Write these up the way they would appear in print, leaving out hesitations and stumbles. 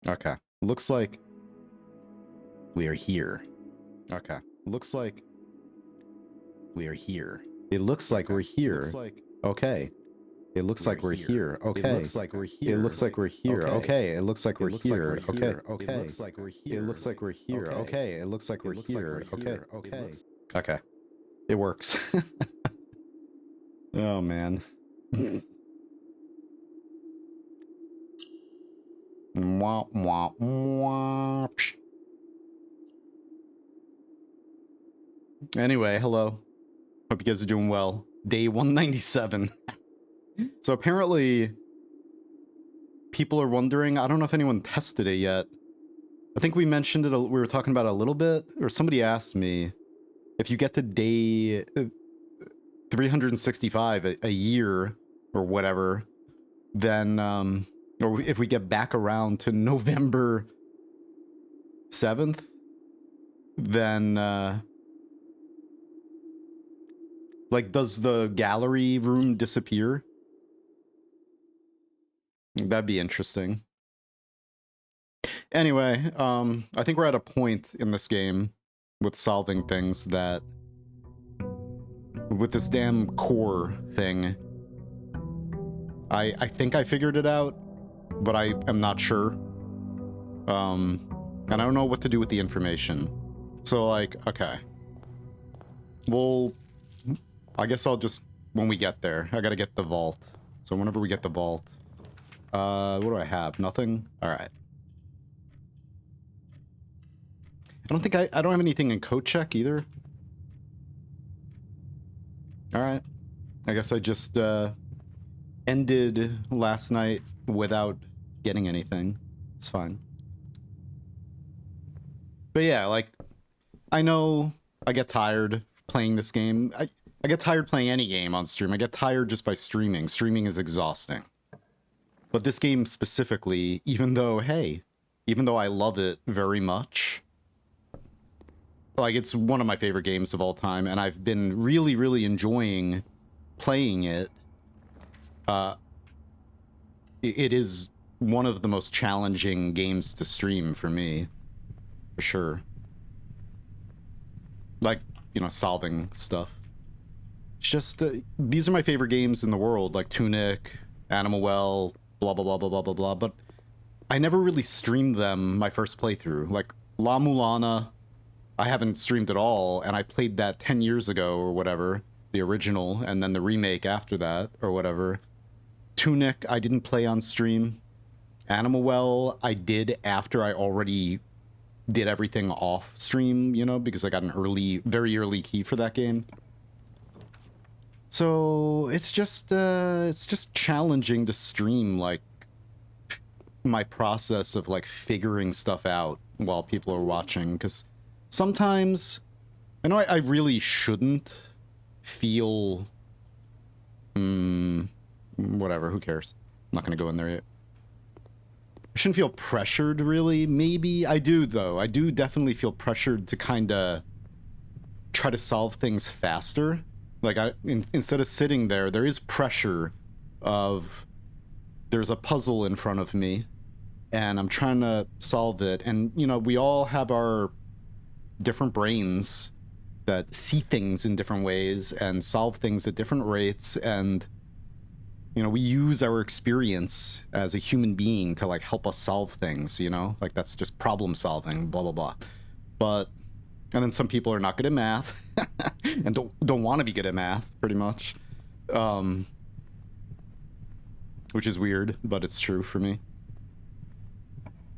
Okay. Looks like we are here. Okay. Looks like we are here. It looks like we're here. Okay. It looks like we're here. Okay. It looks like we're here. It looks like we're here. Okay. It looks like we're here. Okay. Okay. It looks like we're here. It looks like we're here. Okay. It looks like we're here. Okay. Okay. Okay. It works. Oh man. Mwah, mwah, mwah. Psh. Anyway, hello. Hope you guys are doing well. Day 197. So apparently, people are wondering, I don't know if anyone tested it yet. I think we mentioned it, we were talking about it a little bit, or somebody asked me, if you get to day 365, a year, or whatever, then, or if we get back around to November 7th, then, like, does the gallery room disappear? That'd be interesting. Anyway, I think we're at a point in this game with solving things that, with this damn core thing, I think I figured it out, but I am not sure. And I don't know what to do with the information. So, like, okay. Well, I guess I'll just, when we get there, I gotta get the vault. So whenever we get the vault, what do I have? Nothing? All right. I don't think I don't have anything in code check either. All right. I guess I just ended last night without getting anything. It's fine. But yeah, like, I know I get tired playing this game. I get tired playing any game on stream. I get tired just by streaming. Streaming is exhausting. But this game specifically, even though, hey, even though I love it very much, like, it's one of my favorite games of all time, and I've been really, really enjoying playing it. It is one of the most challenging games to stream for me, for sure. Like, you know, solving stuff. It's just, these are my favorite games in the world, like Tunic, Animal Well, blah, blah, blah, blah, blah, blah, blah, but I never really streamed them my first playthrough. Like, La Mulana, I haven't streamed at all, and I played that 10 years ago or whatever, the original, and then the remake after that, or whatever. Tunic, I didn't play on stream. Animal Well, I did after I already did everything off stream, you know, because I got an early, very early key for that game. So it's just challenging to stream, like, my process of, like, figuring stuff out while people are watching, because sometimes, I know I really shouldn't feel, whatever, who cares? I'm not gonna go in there yet. I shouldn't feel pressured, really, maybe. I do, though. I do definitely feel pressured to kind of try to solve things faster. Like, instead of sitting there, there is pressure of, there's a puzzle in front of me, and I'm trying to solve it. And, you know, we all have our different brains that see things in different ways and solve things at different rates, and, you know, we use our experience as a human being to, like, help us solve things, you know? Like, that's just problem solving, blah, blah, blah. But, and then some people are not good at math, and don't want to be good at math, pretty much. Which is weird, but it's true for me.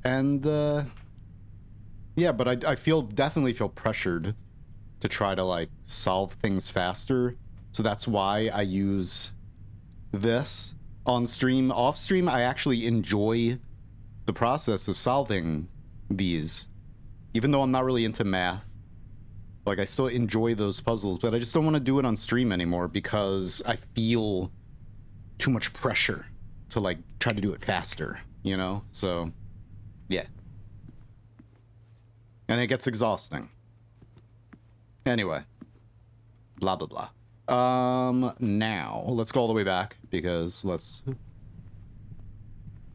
And, yeah, but I definitely feel pressured to try to, like, solve things faster. So that's why I use this on stream. Off stream, I actually enjoy the process of solving these. Even though I'm not really into math. Like, I still enjoy those puzzles, but I just don't want to do it on stream anymore because I feel too much pressure to, like, try to do it faster, you know? So, yeah. And it gets exhausting. Anyway. Blah, blah, blah. Now, let's go all the way back, because let's...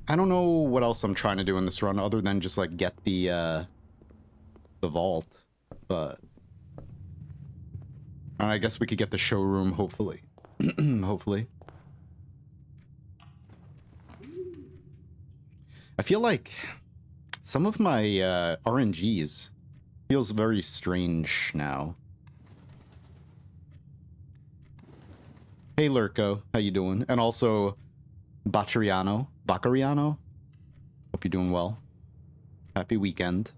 I don't know what else I'm trying to do in this run other than just like get the vault, but I guess we could get the showroom hopefully. Hopefully. I feel like some of my RNGs feels very strange now. Hey Lurko, how you doing? And also Bacariano. Hope you're doing well. Happy weekend.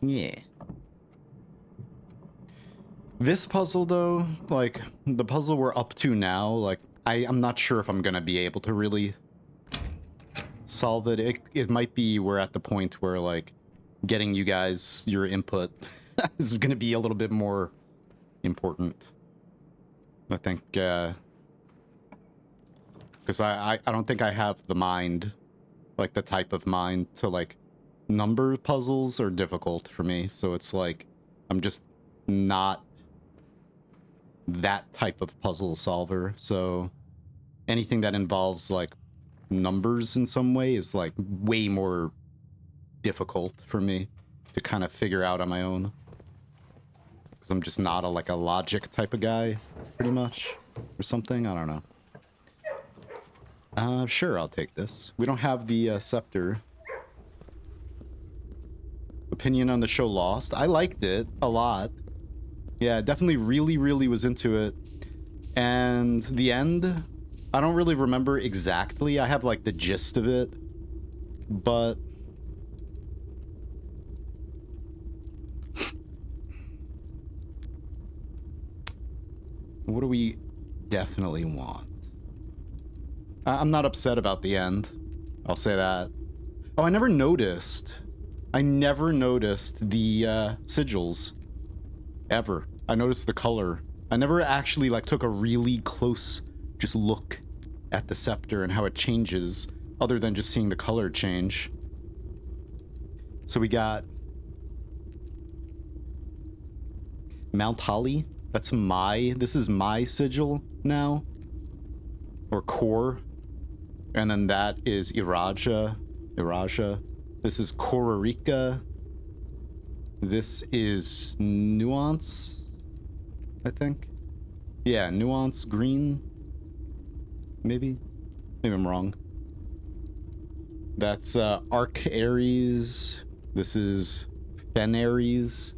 Yeah. This puzzle though, like the puzzle we're up to now, like I'm not sure if I'm gonna be able to really solve it. It might be we're at the point where like getting you guys your input is gonna be a little bit more important. I think because I don't think I have the mind, like the type of mind to like number puzzles are difficult for me, so it's like I'm just not that type of puzzle solver. So anything that involves like numbers in some way is like way more difficult for me to kind of figure out on my own, because I'm just not like a logic type of guy, pretty much, or something. I don't know. Sure, I'll take this. We don't have the scepter. Opinion on the show Lost. I liked it a lot. Yeah, definitely really was into it. And the end, I don't really remember exactly. I have like the gist of it, but what do we definitely want? I'm not upset about the end. I'll say that. Oh, I never noticed the sigils. Ever. I noticed the color. I never actually like took a really close just look at the scepter and how it changes, other than just seeing the color change. So we got Mount Holly. This is my sigil now. Or core. And then that is Iraja. This is Kororika. This is Nuance, I think. Yeah, Nuance Green. Maybe I'm wrong. That's Arc Aries. This is Fen Aries.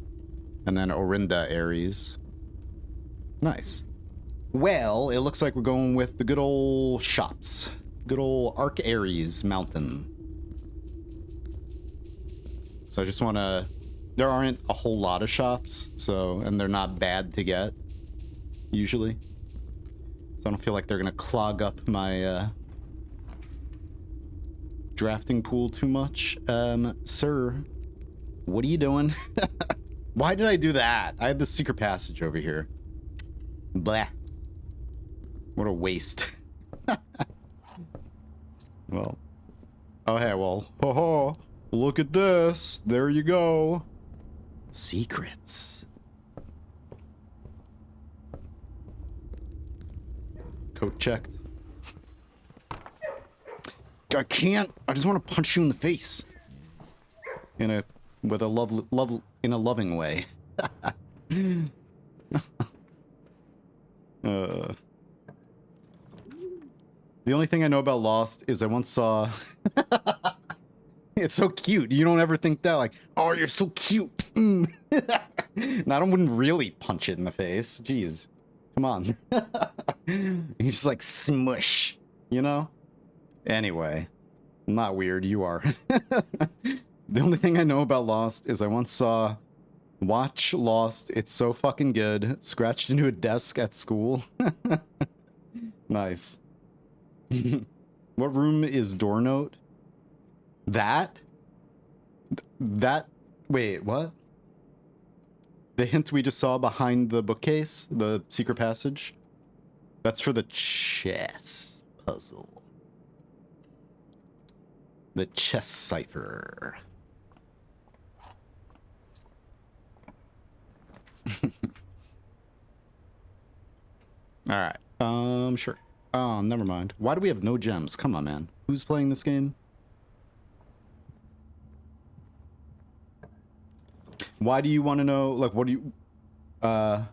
And then Orinda Aries. Nice. Well, it looks like we're going with the good old shops. Good old Arc Aries Mountain. So I just want to... There aren't a whole lot of shops, so... And they're not bad to get, usually. So I don't feel like they're going to clog up my drafting pool too much. Sir, what are you doing? Why did I do that? I have the secret passage over here. Blah. What a waste. Well. Oh, hey, well. Ho ho. Look at this. There you go. Secrets. Coat checked. I can't. I just want to punch you in the face. In a loving way. The only thing I know about Lost is I once saw... It's so cute. You don't ever think that, like, oh, you're so cute. No, I wouldn't really punch it in the face. Jeez. Come on. You just, like, smush, you know? Anyway. I'm not weird. You are. The only thing I know about Lost is I once saw... Watch Lost. It's so fucking good. Scratched into a desk at school. Nice. What room is door note? That? Wait, what? The hint we just saw behind the bookcase? The secret passage? That's for the chess puzzle. The chess cipher. Alright. Sure. Oh, never mind. Why do we have no gems? Come on, man. Who's playing this game? Why do you want to know? Like, what do you... I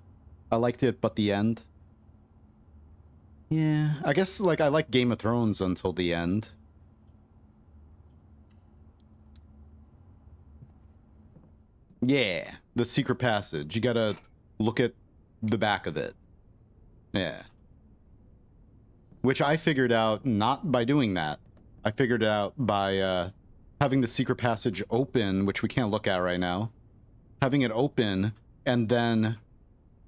liked it, but the end. Yeah, I guess, like, I like Game of Thrones until the end. Yeah, the secret passage. You gotta look at the back of it. Yeah. Which I figured out not by doing that. I figured it out by having the secret passage open, which we can't look at right now. Having it open, and then,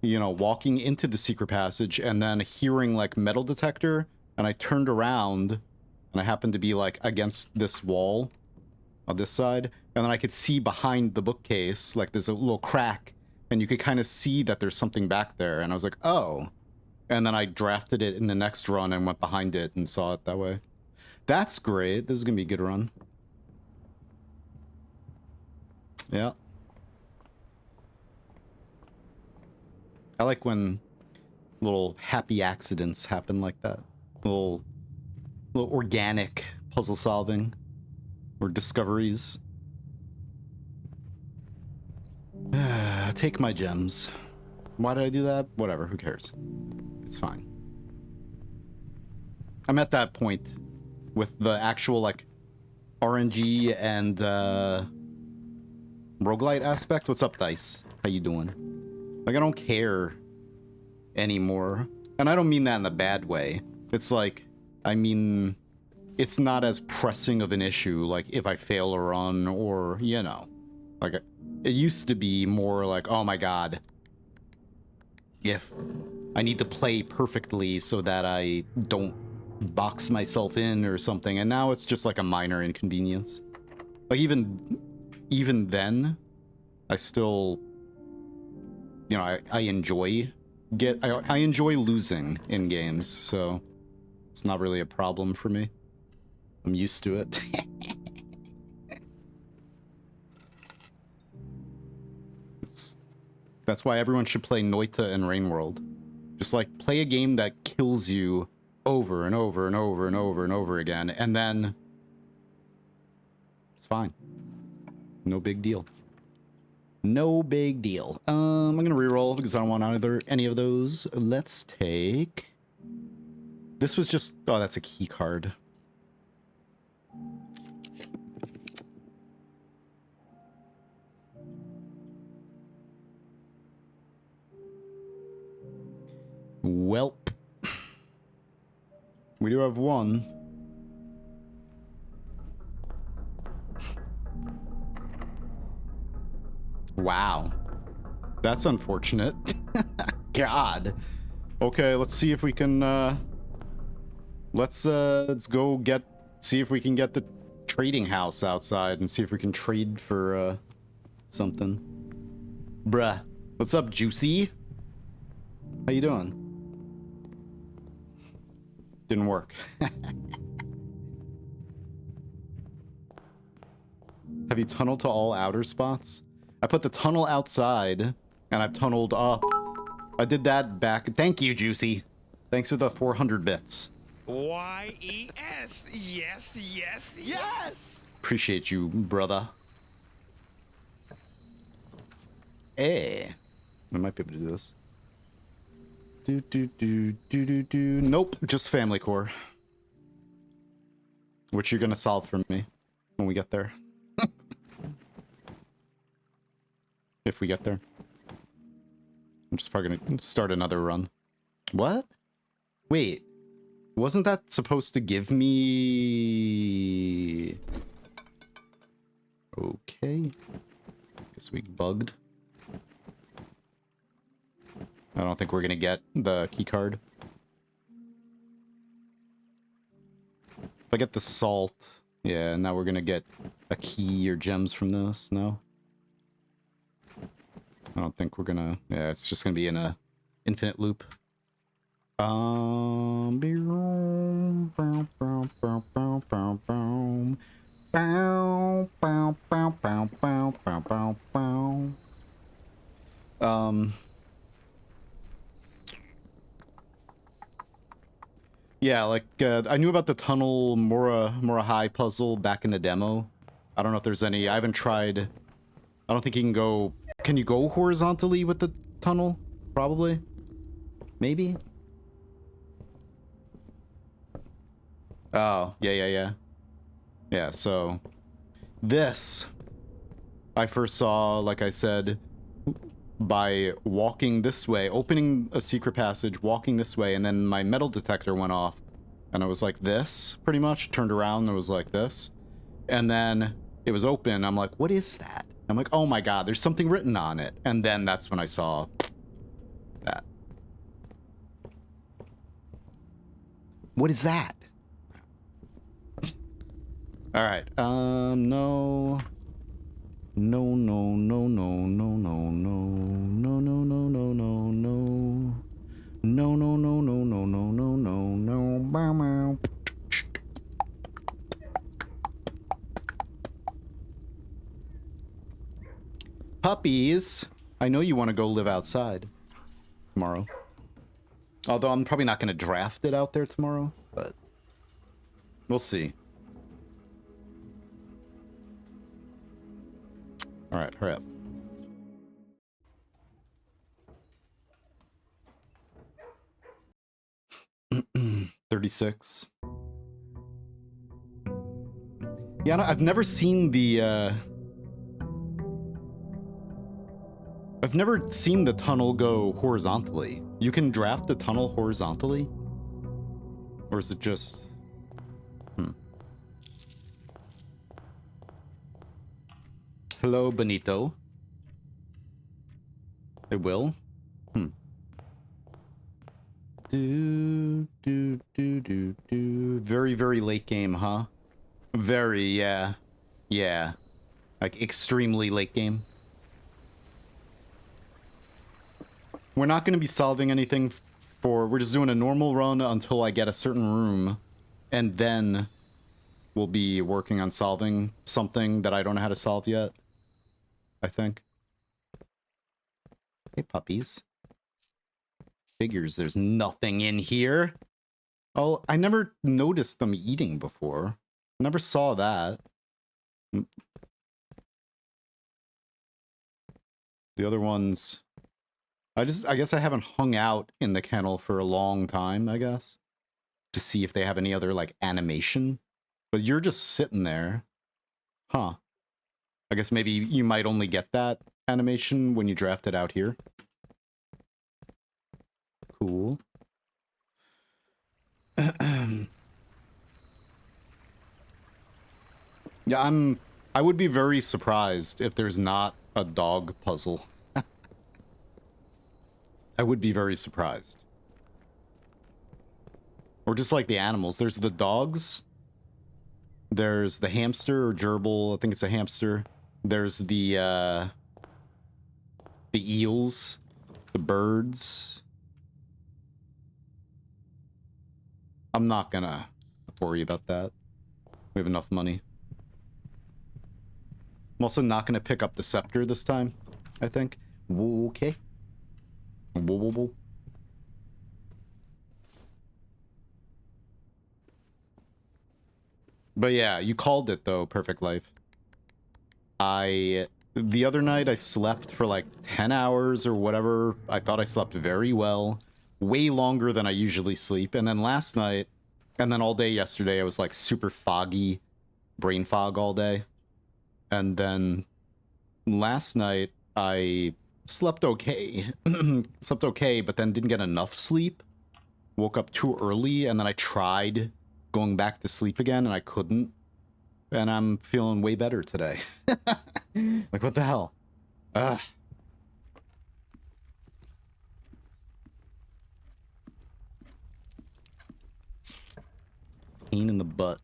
you know, walking into the secret passage, and then hearing, like, metal detector, and I turned around, and I happened to be, like, against this wall on this side, and then I could see behind the bookcase, like, there's a little crack, and you could kind of see that there's something back there, and I was like, oh. And then I drafted it in the next run and went behind it and saw it that way. That's great. This is gonna be a good run. Yeah. I like when little happy accidents happen like that. Little organic puzzle solving or discoveries. Take my gems. Why did I do that? Whatever, who cares? It's fine. I'm at that point with the actual, like, RNG and roguelite aspect. What's up, Dice? How you doing? Like, I don't care anymore. And I don't mean that in a bad way. It's like, I mean, it's not as pressing of an issue, like, if I fail a run or, you know. Like, it used to be more like, oh my god. If I need to play perfectly so that I don't box myself in or something, and now it's just like a minor inconvenience. Like, even then, I still, you know, I enjoy I enjoy losing in games, so it's not really a problem for me. I'm used to it. That's why everyone should play Noita and Rainworld. Just, like, play a game that kills you over and over and over and over and over again, and then it's fine. No big deal. No big deal. I'm gonna reroll because I don't want either any of those. Let's take... This was just... Oh, that's a key card. Welp. We do have one. Wow. That's unfortunate. God. Okay, let's see if we can, let's go see if we can get the trading house outside and see if we can trade for, something. Bruh. What's up, Juicy? How you doing? Didn't work. Have you tunneled to all outer spots? I put the tunnel outside, and I've tunneled up. I did that back. Thank you, Juicy. Thanks for the 400 bits. Y-E-S. Yes, yes, yes! Appreciate you, brother. Eh. I might be able to do this. Nope, just family core. Which you're gonna solve for me when we get there. If we get there. I'm just probably gonna start another run. What? Wait. Wasn't that supposed to give me... Okay. Guess we bugged. I don't think we're gonna get the key card. If I get the salt, yeah, now we're gonna get a key or gems from this. No, I don't think we're gonna. Yeah, it's just gonna be in a infinite loop. Yeah, like, I knew about the tunnel Mora High puzzle back in the demo. I don't know if there's any... I haven't tried... I don't think you can go... Can you go horizontally with the tunnel? Probably. Maybe? Oh, yeah. Yeah, so... This... I first saw, like I said, by walking this way, opening a secret passage, walking this way, and then my metal detector went off. And I was like this, pretty much. Turned around and it was like this. And then it was open. I'm like, what is that? I'm like, oh my god, there's something written on it. And then that's when I saw that. What is that? Alright, no. No. No. Puppies. I know you want to go live outside tomorrow. Although I'm probably not going to draft it out there tomorrow, but we'll see. All right, hurry up. $36. Yeah, I've never seen the, I've never seen the tunnel go horizontally. You can draft the tunnel horizontally? Or is it just... Hello, Benito. It will? Very, very late game, huh? Very, yeah. Yeah. Like, extremely late game. We're not going to be solving anything for... We're just doing a normal run until I get a certain room. And then we'll be working on solving something that I don't know how to solve yet. I think. Hey, puppies. Figures there's nothing in here. Oh, I never noticed them eating before. Never saw that. The other ones... I guess I haven't hung out in the kennel for a long time, I guess. To see if they have any other, like, animation. But you're just sitting there. Huh. I guess maybe you might only get that animation when you draft it out here. Cool. Yeah, I would be very surprised if there's not a dog puzzle. I would be very surprised. Or just like the animals. There's the dogs. There's the hamster or gerbil. I think it's a hamster. There's the eels. The birds. I'm not gonna worry about that. We have enough money. I'm also not gonna pick up the scepter this time, I think. Okay. Whoa. But yeah, you called it though, Perfect Life. The other night I slept for like 10 hours or whatever. I thought I slept very well. Way longer than I usually sleep. And then last night, and then all day yesterday, I was like super foggy. Brain fog all day. And then last night I slept okay. Slept okay, but then didn't get enough sleep. Woke up too early, and then I tried going back to sleep again, and I couldn't. And I'm feeling way better today. Like, what the hell? Ugh. Pain in the butt.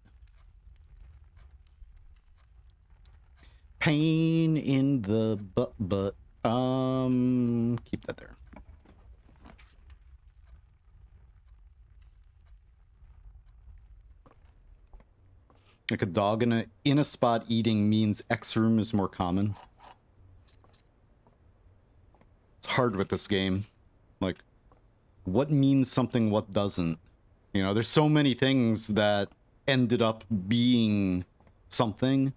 Pain in the butt. Keep that there. Like a dog in a spot eating means X room is more common. It's hard with this game. Like, what means something, what doesn't? You know, there's so many things that ended up being something,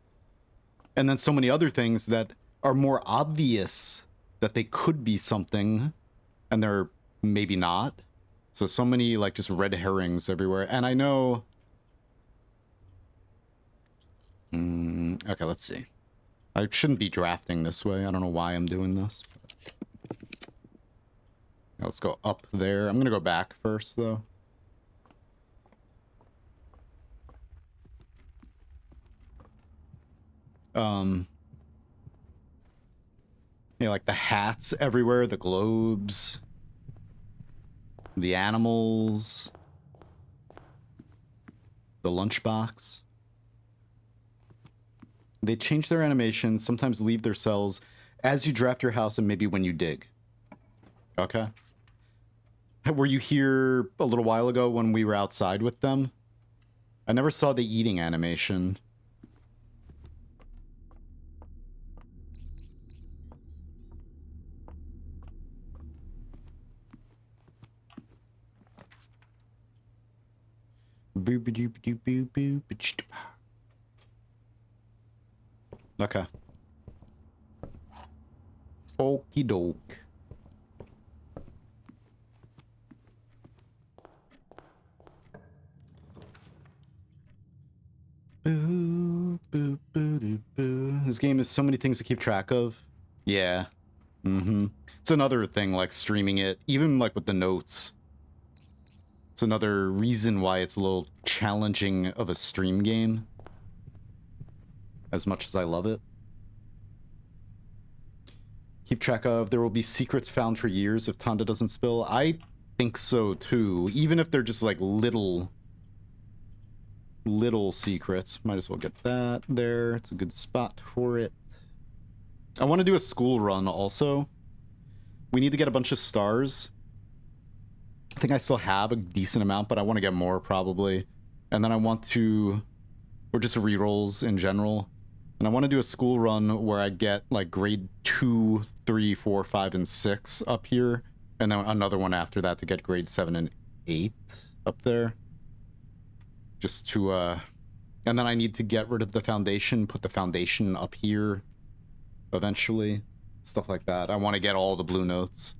and then so many other things that are more obvious that they could be something, and they're maybe not. So many, like, just red herrings everywhere. And I know... okay, let's see. I shouldn't be drafting this way. I don't know why I'm doing this. Let's go up there. I'm going to go back first, though. Yeah, like the hats everywhere, the globes, the animals, the lunchbox. They change their animations, sometimes leave their cells as you draft your house and maybe when you dig. Okay. Were you here a little while ago when we were outside with them? I never saw the eating animation. Okay. Okie doke. Boo, boo, boo, doo, boo. This game has so many things to keep track of. Yeah. It's another thing, like, streaming it, even, like, with the notes. It's another reason why it's a little challenging of a stream game. As much as I love it. Keep track of. There will be secrets found for years if Tonda doesn't spill. I think so, too. Even if they're just, like, little secrets. Might as well get that there. It's a good spot for it. I want to do a school run also. We need to get a bunch of stars. I think I still have a decent amount, but I want to get more probably. And then I want to, or just rerolls in general. And I want to do a school run where I get like grade 2, 3, 4, 5, and 6 up here. And then another one after that to get grade 7 and 8 up there. Just to, and then I need to get rid of the foundation, put the foundation up here eventually. Stuff like that. I want to get all the blue notes.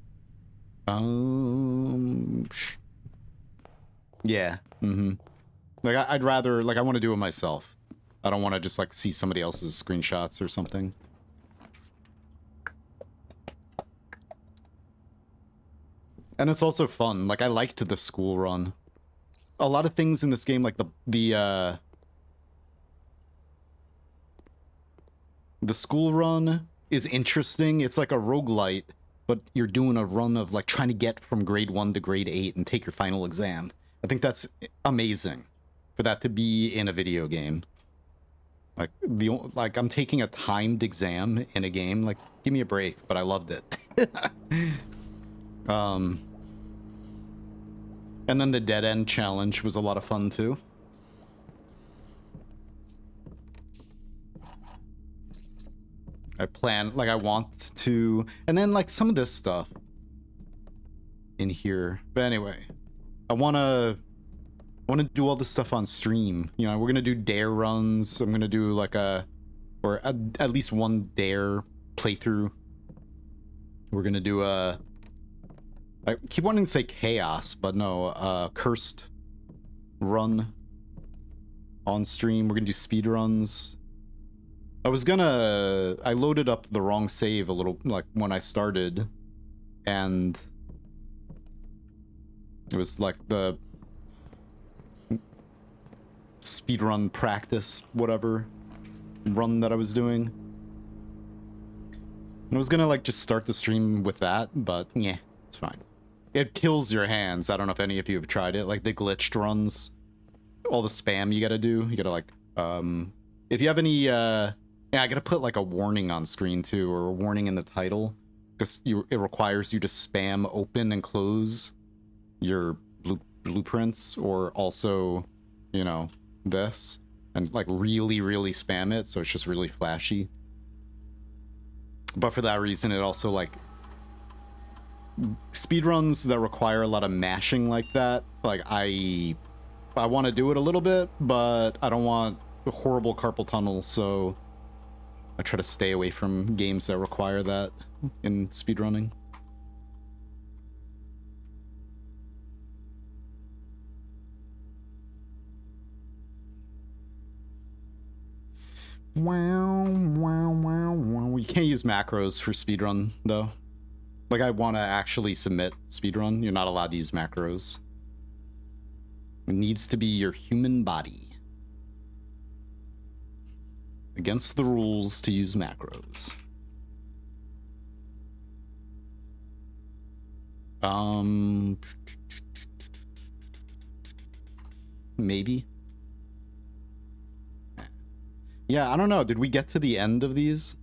Yeah. Like, I'd rather, like, I want to do it myself. I don't want to just, like, see somebody else's screenshots or something. And it's also fun. Like, I liked the school run. A lot of things in this game, like the school run is interesting. It's like a roguelite, but you're doing a run of like trying to get from grade 1 to grade 8 and take your final exam. I think that's amazing for that to be in a video game. Like I'm taking a timed exam in a game. Like, give me a break, but I loved it. And then the dead end challenge was a lot of fun too. I want to, and then like some of this stuff in here. But anyway, I want to do all this stuff on stream. You know, we're going to do dare runs. I'm going to do like or at least one dare playthrough. We're going to do I keep wanting to say chaos, but no, cursed run on stream. We're gonna do speed runs. I loaded up the wrong save a little, like, when I started, and it was like the speedrun practice, whatever, run that I was doing. And I was gonna, like, just start the stream with that, but yeah, it's fine. It kills your hands. I don't know if any of you have tried it. Like the glitched runs, all the spam you gotta do. You gotta like, if you have any, yeah, I gotta put like a warning on screen too, or a warning in the title, because it requires you to spam open and close your blueprints, or also, you know, this, and like really, really spam it, so it's just really flashy. But for that reason, it also like, speedruns that require a lot of mashing like that, like, I I want to do it a little bit, but I don't want a horrible carpal tunnel, so I try to stay away from games that require that in speedrunning. Wow. You can't use macros for speedrun, though. Like, I want to actually submit speedrun. You're not allowed to use macros. It needs to be your human body. Against the rules to use macros. Maybe. Yeah, I don't know. Did we get to the end of these?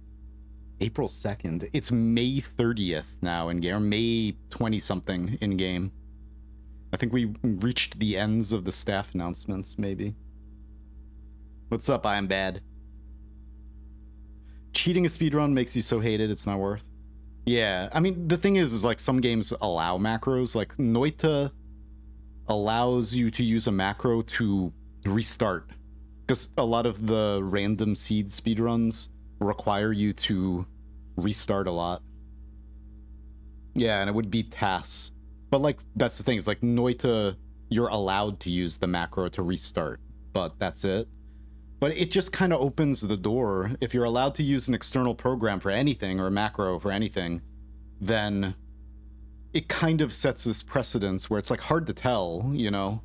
April 2nd. It's May 30th now in game, or May 20-something in game. I think we reached the ends of the staff announcements, maybe. What's up, I am bad. Cheating a speedrun makes you so hated it's not worth. Yeah, I mean, the thing is like some games allow macros. Like Noita allows you to use a macro to restart. Because a lot of the random seed speedruns require you to restart a lot. Yeah, and it would be tasks. But like, that's the thing, is like Noita, you're allowed to use the macro to restart, but that's it. But it just kind of opens the door. If you're allowed to use an external program for anything, or a macro for anything, then it kind of sets this precedence where it's like hard to tell, you know?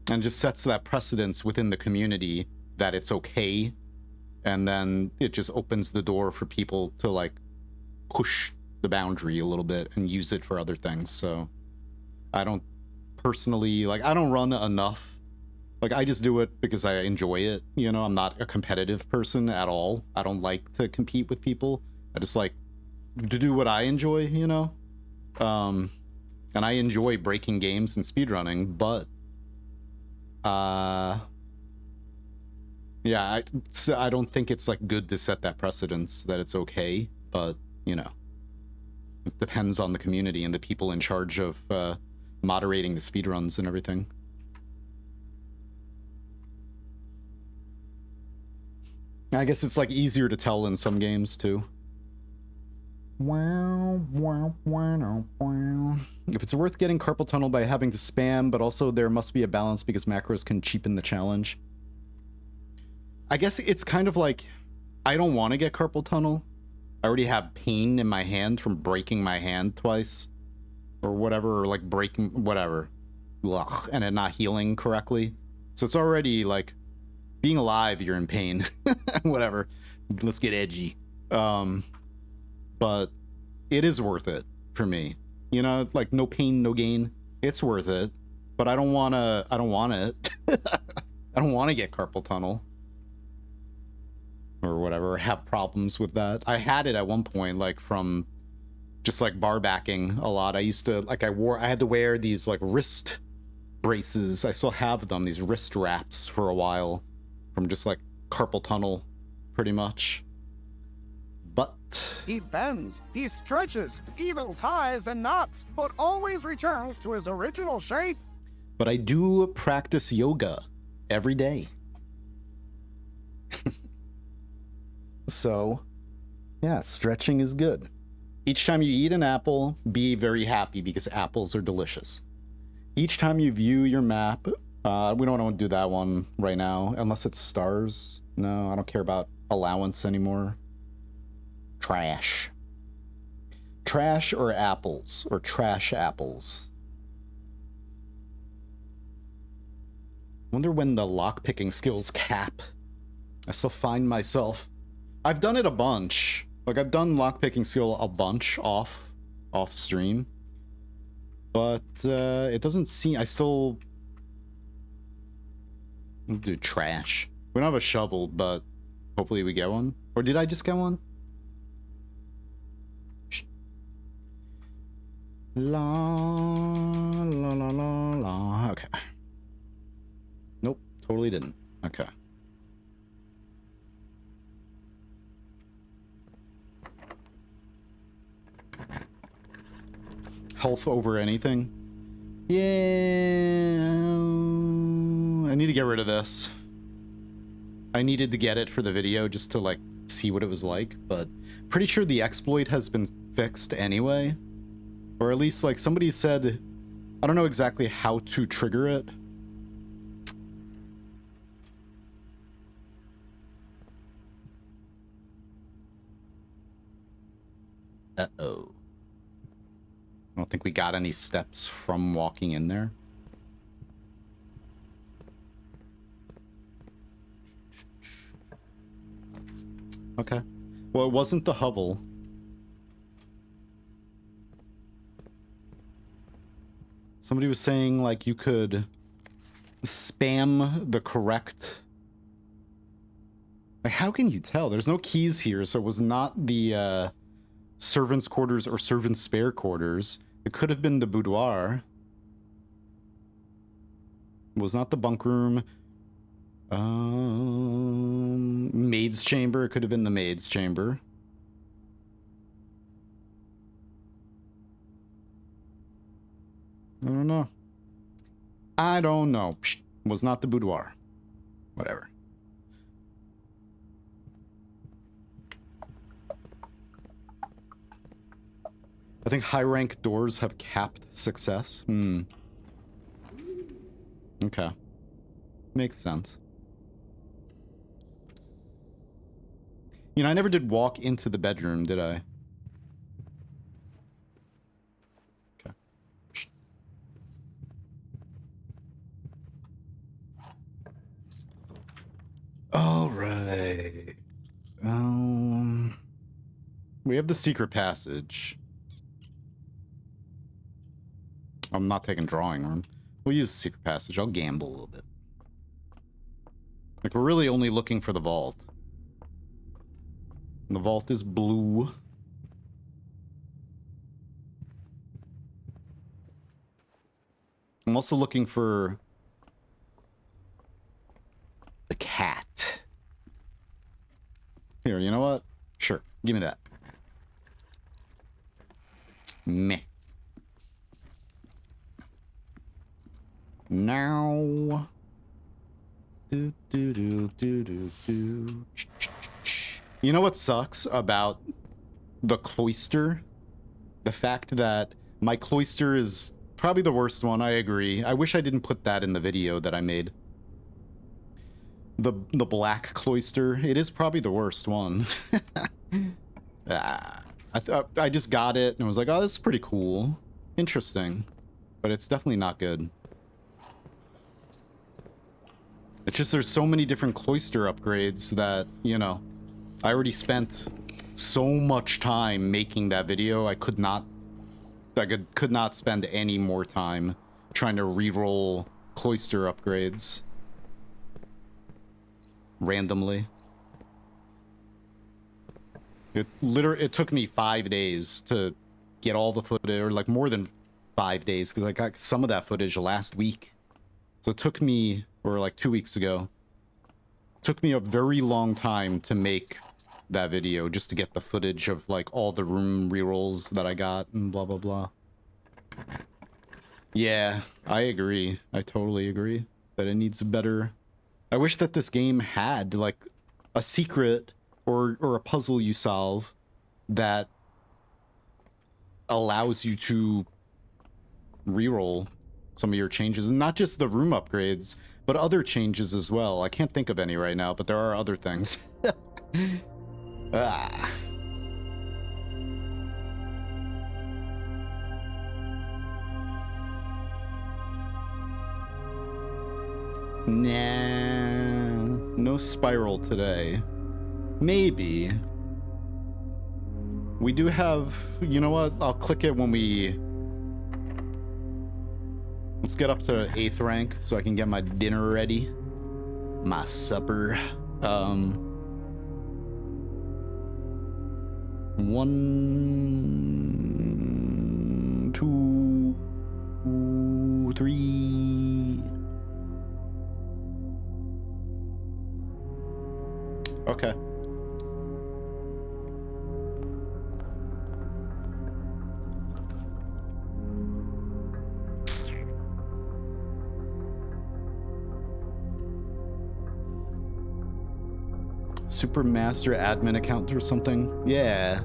And just sets that precedence within the community that it's okay. And then it just opens the door for people to like push the boundary a little bit and use it for other things. So I don't personally, like, I don't run enough. Like, I just do it because I enjoy it. You know, I'm not a competitive person at all. I don't like to compete with people. I just like to do what I enjoy, you know? And I enjoy breaking games and speedrunning, but yeah, I don't think it's like good to set that precedence that it's okay, but you know, it depends on the community and the people in charge of moderating the speedruns and everything. I guess it's like easier to tell in some games too. If it's worth getting carpal tunnel by having to spam, but also there must be a balance because macros can cheapen the challenge. I guess it's kind of like, I don't want to get carpal tunnel. I already have pain in my hand from breaking my hand twice. Or whatever, or like breaking, whatever. Ugh, and it not healing correctly. So it's already like, being alive, you're in pain. Whatever. Let's get edgy. But it is worth it for me. You know, like no pain, no gain. It's worth it. But I don't want it. I don't want to get carpal tunnel. Or whatever, have problems with that. I had it at one point, like from just like bar backing a lot. I used to, like I had to wear these like wrist braces. I still have them, these wrist wraps for a while. From just like carpal tunnel, pretty much. But he bends, he stretches, even ties and knots, but always returns to his original shape. But I do practice yoga every day. So, yeah, stretching is good. Each time you eat an apple, be very happy because apples are delicious. Each time you view your map, we don't want to do that one right now, unless it's stars. No, I don't care about allowance anymore. Trash. Trash or apples, or trash apples. Wonder when the lockpicking skills cap. I still find myself. I've done it a bunch. Like, I've done lockpicking skill a bunch off stream. But, it doesn't seem... I still... do trash. We don't have a shovel, but hopefully we get one. Or did I just get one? La la la la la. Okay. Nope, totally didn't. Okay. Health over anything. Yeah, I need to get rid of this. I needed to get it for the video just to like see what it was like, but pretty sure the exploit has been fixed anyway. Or at least like somebody said, I don't know exactly how to trigger it. Uh-oh. I don't think we got any steps from walking in there. Okay. Well, it wasn't the hovel. Somebody was saying, like, you could spam the correct... Like, how can you tell? There's no keys here, so it was not the, servants' quarters or servants' spare quarters. It could have been the boudoir. It was not the bunk room. Maid's chamber. It could have been the maid's chamber. I don't know. I don't know. Psh, was not the boudoir. Whatever. I think high rank doors have capped success. Okay. Makes sense. You know, I never did walk into the bedroom, did I? Okay. All right. We have the secret passage. I'm not taking drawing room. We'll use the secret passage. I'll gamble a little bit. Like, we're really only looking for the vault. And the vault is blue. I'm also looking for the cat. Here, you know what? Sure, give me that. Meh. Now. Do, do, do, do, do, do. You know what sucks about the Cloister? The fact that my Cloister is probably the worst one, I agree. I wish I didn't put that in the video that I made. The black Cloister, it is probably the worst one. I just got it and was like, oh, this is pretty cool. Interesting. But it's definitely not good. It's just there's so many different Cloister upgrades that, you know, I already spent so much time making that video. I could not spend any more time trying to re-roll Cloister upgrades randomly. It took me 5 days to get all the footage, or like more than 5 days, because I got some of that footage last week. So it took me, or like 2 weeks ago, took me a very long time to make that video just to get the footage of like all the room rerolls that I got and blah blah blah. Yeah, I agree. I totally agree that it needs a better... I wish that this game had like a secret or a puzzle you solve that allows you to reroll some of your changes, and not just the room upgrades, but other changes as well. I can't think of any right now, but there are other things. Ah. Nah, no spiral today. Maybe. We do have, you know what? I'll click it when we... Let's get up to 8th rank so I can get my dinner ready. My supper. 1, 2, 3. Okay. Super Master admin account or something? Yeah.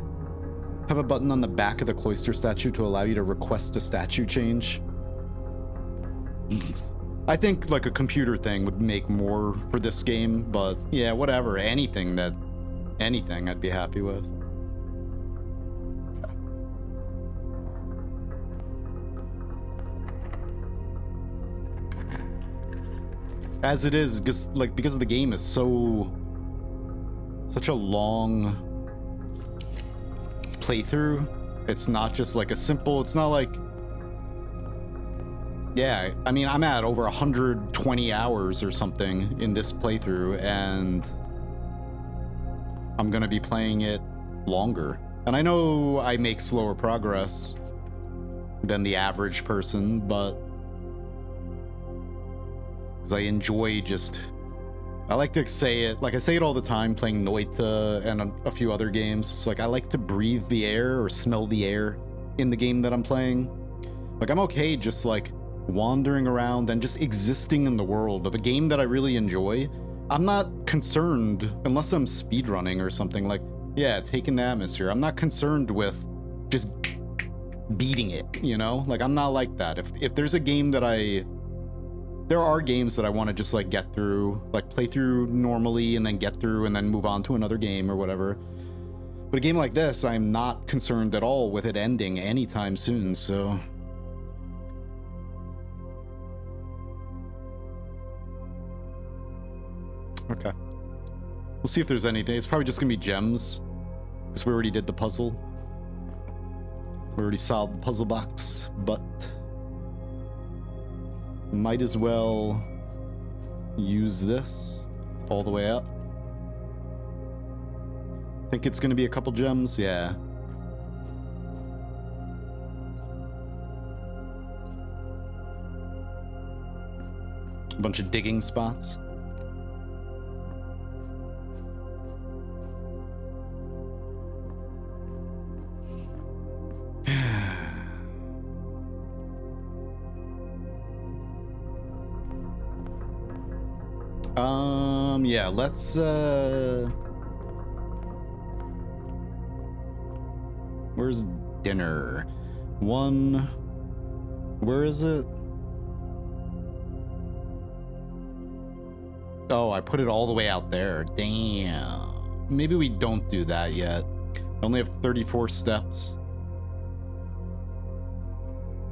Have a button on the back of the Cloister statue to allow you to request a statue change. I think like a computer thing would make more for this game, but yeah, whatever. Anything I'd be happy with. As it is, because the game is such a long playthrough, it's not just like a simple, it's not like, yeah, I mean, I'm at over 120 hours or something in this playthrough, and I'm gonna be playing it longer. And I know I make slower progress than the average person, but I enjoy I like to say it, like I say it all the time playing Noita and a few other games. It's like I like to breathe the air or smell the air in the game that I'm playing. Like I'm okay just like wandering around and just existing in the world of a game that I really enjoy. I'm not concerned, unless I'm speedrunning or something, like, yeah, taking the atmosphere. I'm not concerned with just beating it, you know? Like I'm not like that. If there's a game that there are games that I want to just like get through, like play through normally and then get through and then move on to another game or whatever. But a game like this, I'm not concerned at all with it ending anytime soon, so. Okay. We'll see if there's anything. It's probably just gonna be gems, because we already did the puzzle. We already solved the puzzle box, but might as well use this all the way up. Think it's gonna be a couple gems? Yeah. A bunch of digging spots. Yeah, let's, where's dinner? Where is it? Oh, I put it all the way out there. Damn. Maybe we don't do that yet. I only have 34 steps.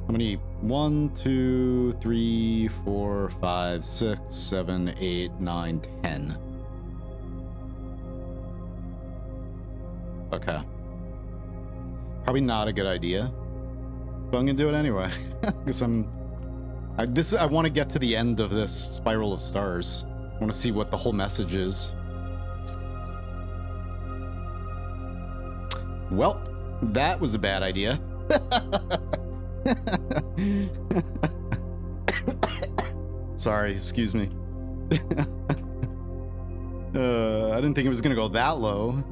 How many? 1, 2, 3, 4, 5, 6, 7, 8, 9, 10. Okay. Probably not a good idea, but I'm gonna do it anyway because I want to get to the end of this spiral of stars. I want to see what the whole message is. Well, that was a bad idea. Sorry, excuse me. I didn't think it was gonna go that low.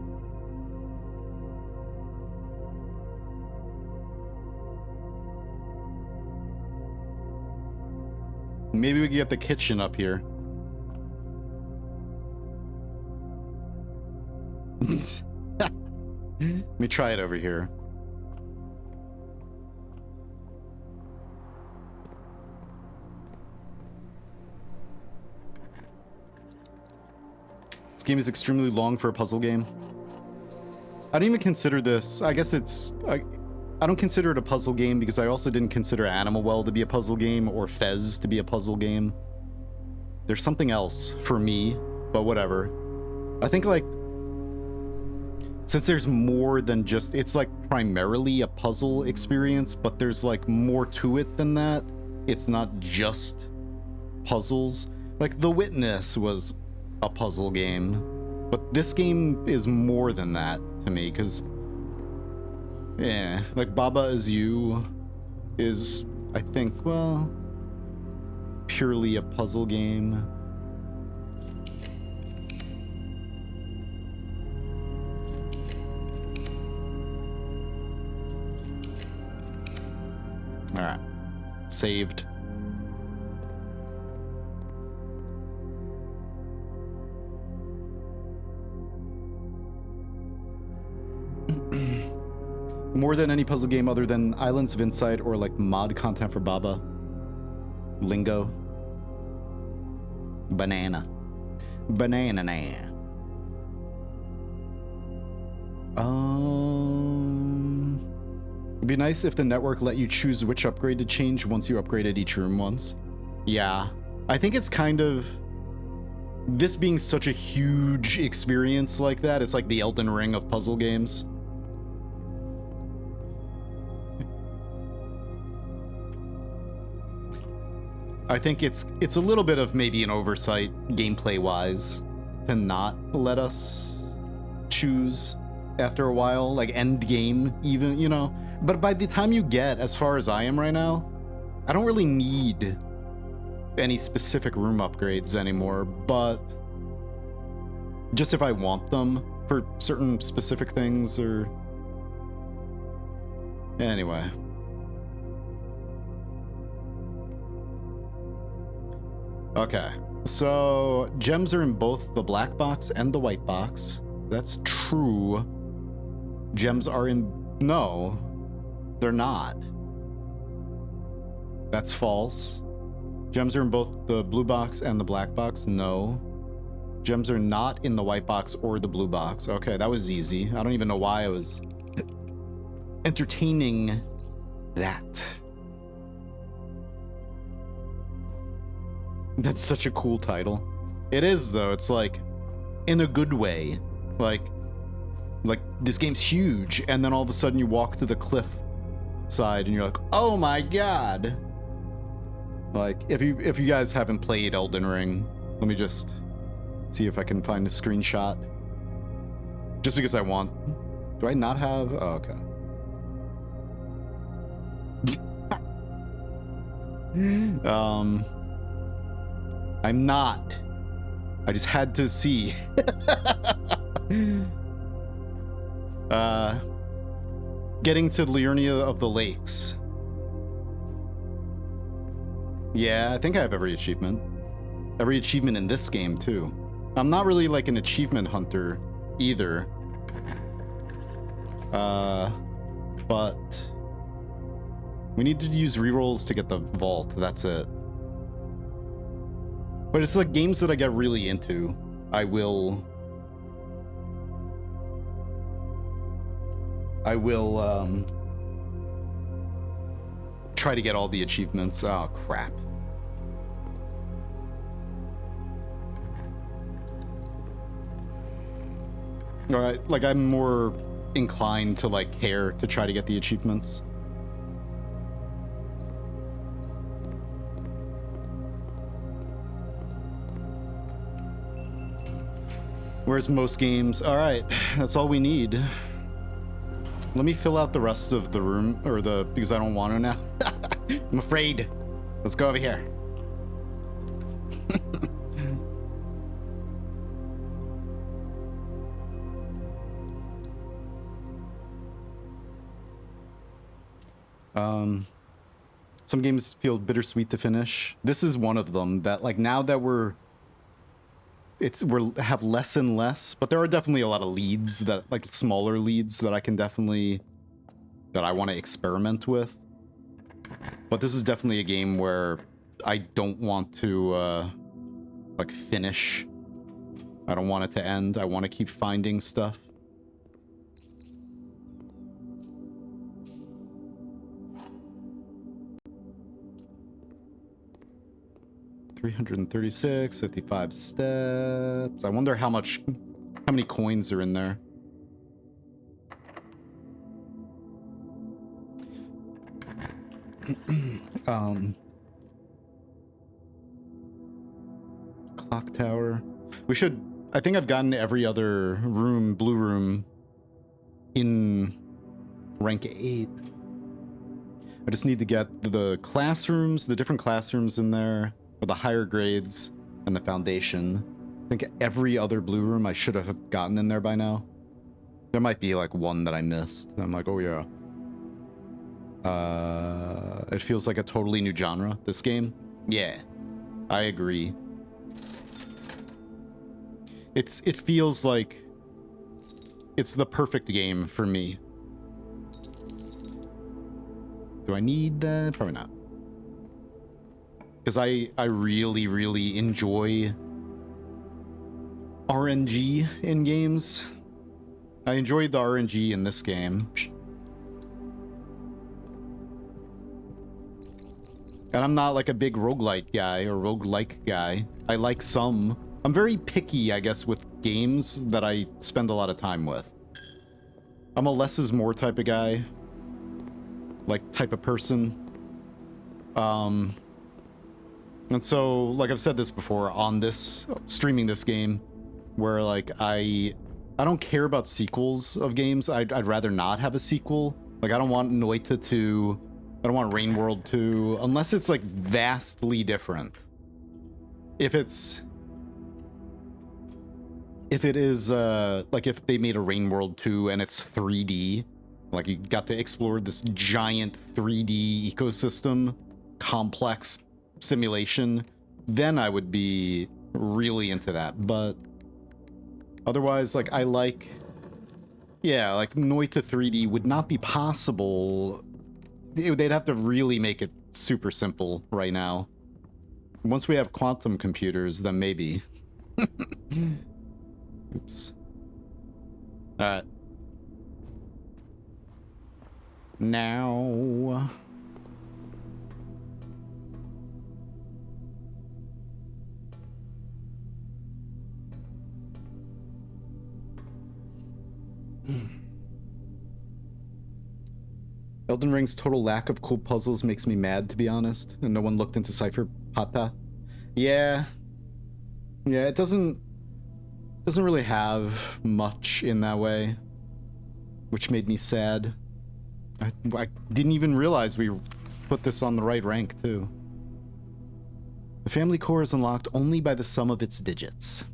Maybe we can get the kitchen up here. Let me try it over here. This game is extremely long for a puzzle game. I don't even consider this, I guess it's, I don't consider it a puzzle game because I also didn't consider Animal Well to be a puzzle game or Fez to be a puzzle game. There's something else for me, but whatever. I think like, since there's more than just, it's like primarily a puzzle experience, but there's like more to it than that. It's not just puzzles. Like The Witness was a puzzle game, but this game is more than that to me, because yeah, like Baba Is You is, I think, well, purely a puzzle game. All right, saved. More than any puzzle game other than Islands of Insight or like mod content for Baba. Lingo. Banana. Banana. It'd be nice if the network let you choose which upgrade to change once you upgraded each room once. Yeah. I think it's kind of... This being such a huge experience like that, it's like the Elden Ring of puzzle games. I think it's a little bit of maybe an oversight gameplay-wise to not let us choose after a while, like end game even, you know. But by the time you get as far as I am right now, I don't really need any specific room upgrades anymore, but just if I want them for certain specific things or... Anyway. Okay, so gems are in both the black box and the white box. That's true. Gems are in... No, they're not. That's false. Gems are in both the blue box and the black box. No. Gems are not in the white box or the blue box. Okay, that was easy. I don't even know why I was entertaining that. That's such a cool title. It is, though. It's like, in a good way. Like this game's huge, and then all of a sudden you walk to the cliff side and you're like, oh my god. Like, if you guys haven't played Elden Ring, let me just see if I can find a screenshot. Just because I want. Do I not have? Oh, okay. I'm not. I just had to see. Getting to Liurnia of the Lakes. Yeah, I think I have every achievement. Every achievement in this game, too. I'm not really like an achievement hunter either. But we need to use rerolls to get the vault. That's it. But it's like games that I get really into. I will try to get all the achievements. Oh, crap. All right, like I'm more inclined to like care to try to get the achievements. Whereas most games, all right, that's all we need. Let me fill out the rest of the room, or because I don't want to now. I'm afraid. Let's go over here. Some games feel bittersweet to finish. This is one of them that, like, now that we have less and less, but there are definitely a lot of leads that, like, smaller leads that I want to experiment with. But this is definitely a game where I don't want to like finish. I don't want it to end. I want to keep finding stuff. $336, 55 steps. I wonder how many coins are in there. Clock tower. I think I've gotten every other room, blue room, in rank 8. I just need to get the classrooms, the different classrooms in there, for the higher grades and the foundation. I think every other blue room I should have gotten in there by now. There might be like one that I missed. I'm like, oh yeah. It feels like a totally new genre, this game. Yeah, I agree. It feels like it's the perfect game for me. Do I need that? Probably not. Because I really, really enjoy RNG in games. I enjoyed the RNG in this game. And I'm not like a big roguelite guy or rogue-like guy. I like some. I'm very picky, I guess, with games that I spend a lot of time with. I'm a less is more type of guy. Like, type of person. And so, like I've said this before on this, streaming this game, where like I don't care about sequels of games. I'd rather not have a sequel. Like I don't want Noita 2, I don't want Rain World 2, unless it's like vastly different. If it is like if they made a Rain World 2 and it's 3D, like you got to explore this giant 3D ecosystem, complex simulation, then I would be really into that. But otherwise, like I like, yeah, like Noita 3D would not be possible. They'd have to really make it super simple right now. Once we have quantum computers, then maybe. Oops. Alright. Now... Elden Ring's total lack of cool puzzles makes me mad, to be honest. And no one looked into Cypher Pata. Yeah. Yeah, it doesn't really have much in that way, which made me sad. I didn't even realize we put this on the right rank, too. The family core is unlocked only by the sum of its digits.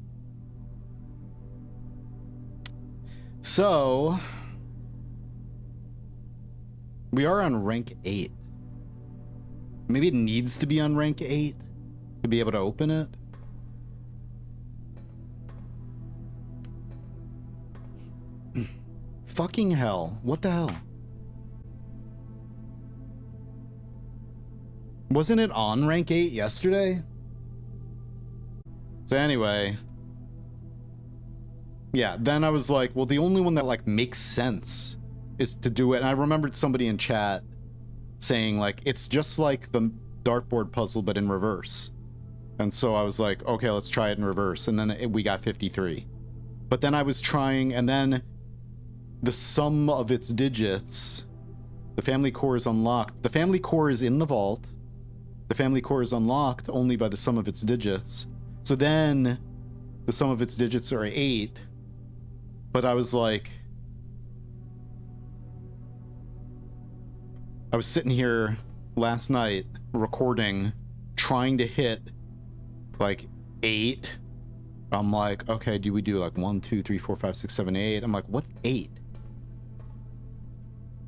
So... we are on rank 8. Maybe it needs to be on rank 8 to be able to open it. Fucking hell. What the hell? Wasn't it on rank 8 yesterday? So anyway. Yeah, then I was like, well, the only one that like makes sense is to do it. And I remembered somebody in chat saying like, it's just like the dartboard puzzle, but in reverse. And so I was like, okay, let's try it in reverse. And then we got 53. But then I was trying, and then the sum of its digits, the family core is unlocked. The family core is in the vault. The family core is unlocked only by the sum of its digits. So then the sum of its digits are 8. But I was like, I was sitting here last night recording, trying to hit like 8. I'm like, okay, do we do like 1, 2, 3, 4, 5, 6, 7, 8? I'm like, what's 8?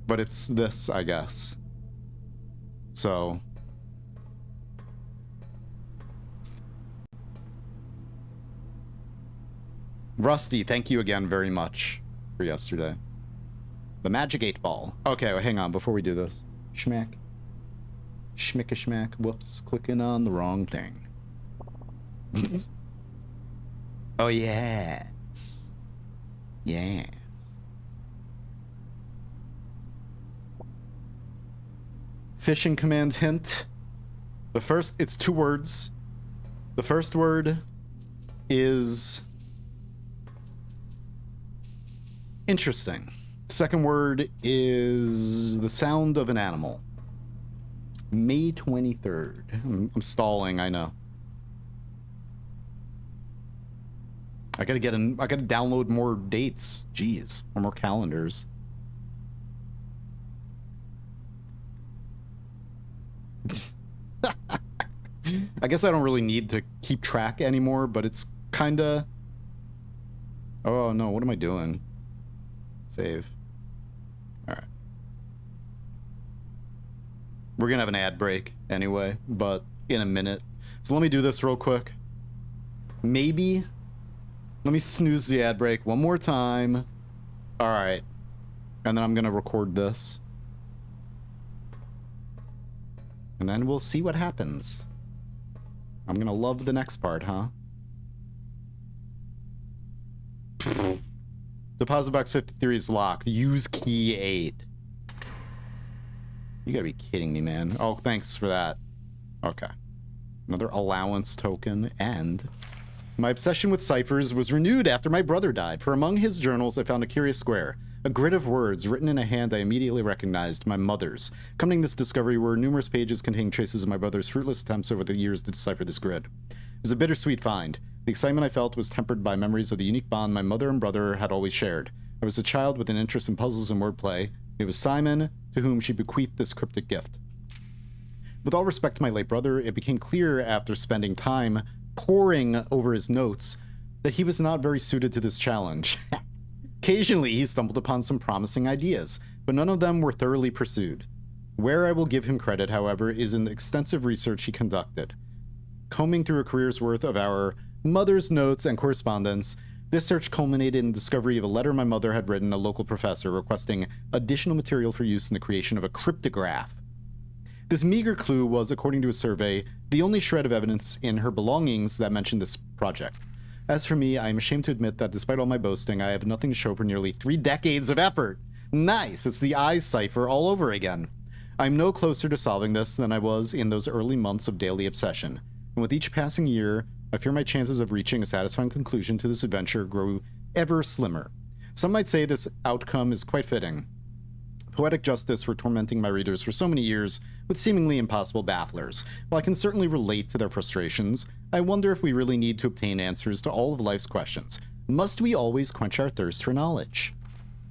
But it's this, I guess. So. Rusty, thank you again very much for yesterday. The magic 8-ball. Okay, well, hang on before we do this. Schmack. Schmick-a-schmack. Whoops, clicking on the wrong thing. Oh, yes. Yes. Fishing command hint. The first, it's 2 words. The first word is interesting. Second word is the sound of an animal. May 23rd. I'm stalling, I know. I gotta download more dates. Jeez, or more calendars. I guess I don't really need to keep track anymore, but it's kinda... Oh no, what am I doing? Save. Alright. We're gonna have an ad break anyway, but in a minute. So let me do this real quick. Maybe... Let me snooze the ad break one more time. Alright. And then I'm gonna record this. And then we'll see what happens. I'm gonna love the next part, huh? Deposit box 53 is locked. Use key 8. You gotta be kidding me, man. Oh, thanks for that. Okay. Another allowance token, and... My obsession with ciphers was renewed after my brother died, for among his journals I found a curious square. A grid of words written in a hand I immediately recognized, my mother's. Coming to this discovery were numerous pages containing traces of my brother's fruitless attempts over the years to decipher this grid. It was a bittersweet find. The excitement I felt was tempered by memories of the unique bond my mother and brother had always shared. I was a child with an interest in puzzles and wordplay. It was Simon to whom she bequeathed this cryptic gift. With all respect to my late brother, it became clear after spending time poring over his notes that he was not very suited to this challenge. Occasionally, he stumbled upon some promising ideas, but none of them were thoroughly pursued. Where I will give him credit, however, is in the extensive research he conducted. Combing through a career's worth of our mother's notes and correspondence, this search culminated in the discovery of a letter my mother had written a local professor requesting additional material for use in the creation of a cryptograph. This meager clue was, according to a survey, the only shred of evidence in her belongings that mentioned this project. As for me, I am ashamed to admit that despite all my boasting, I have nothing to show for nearly 3 decades of effort. Nice, it's the eyes cipher all over again. I'm no closer to solving this than I was in those early months of daily obsession, and with each passing year, I fear my chances of reaching a satisfying conclusion to this adventure grow ever slimmer. Some might say this outcome is quite fitting. Poetic justice for tormenting my readers for so many years with seemingly impossible bafflers. While I can certainly relate to their frustrations, I wonder if we really need to obtain answers to all of life's questions. Must we always quench our thirst for knowledge?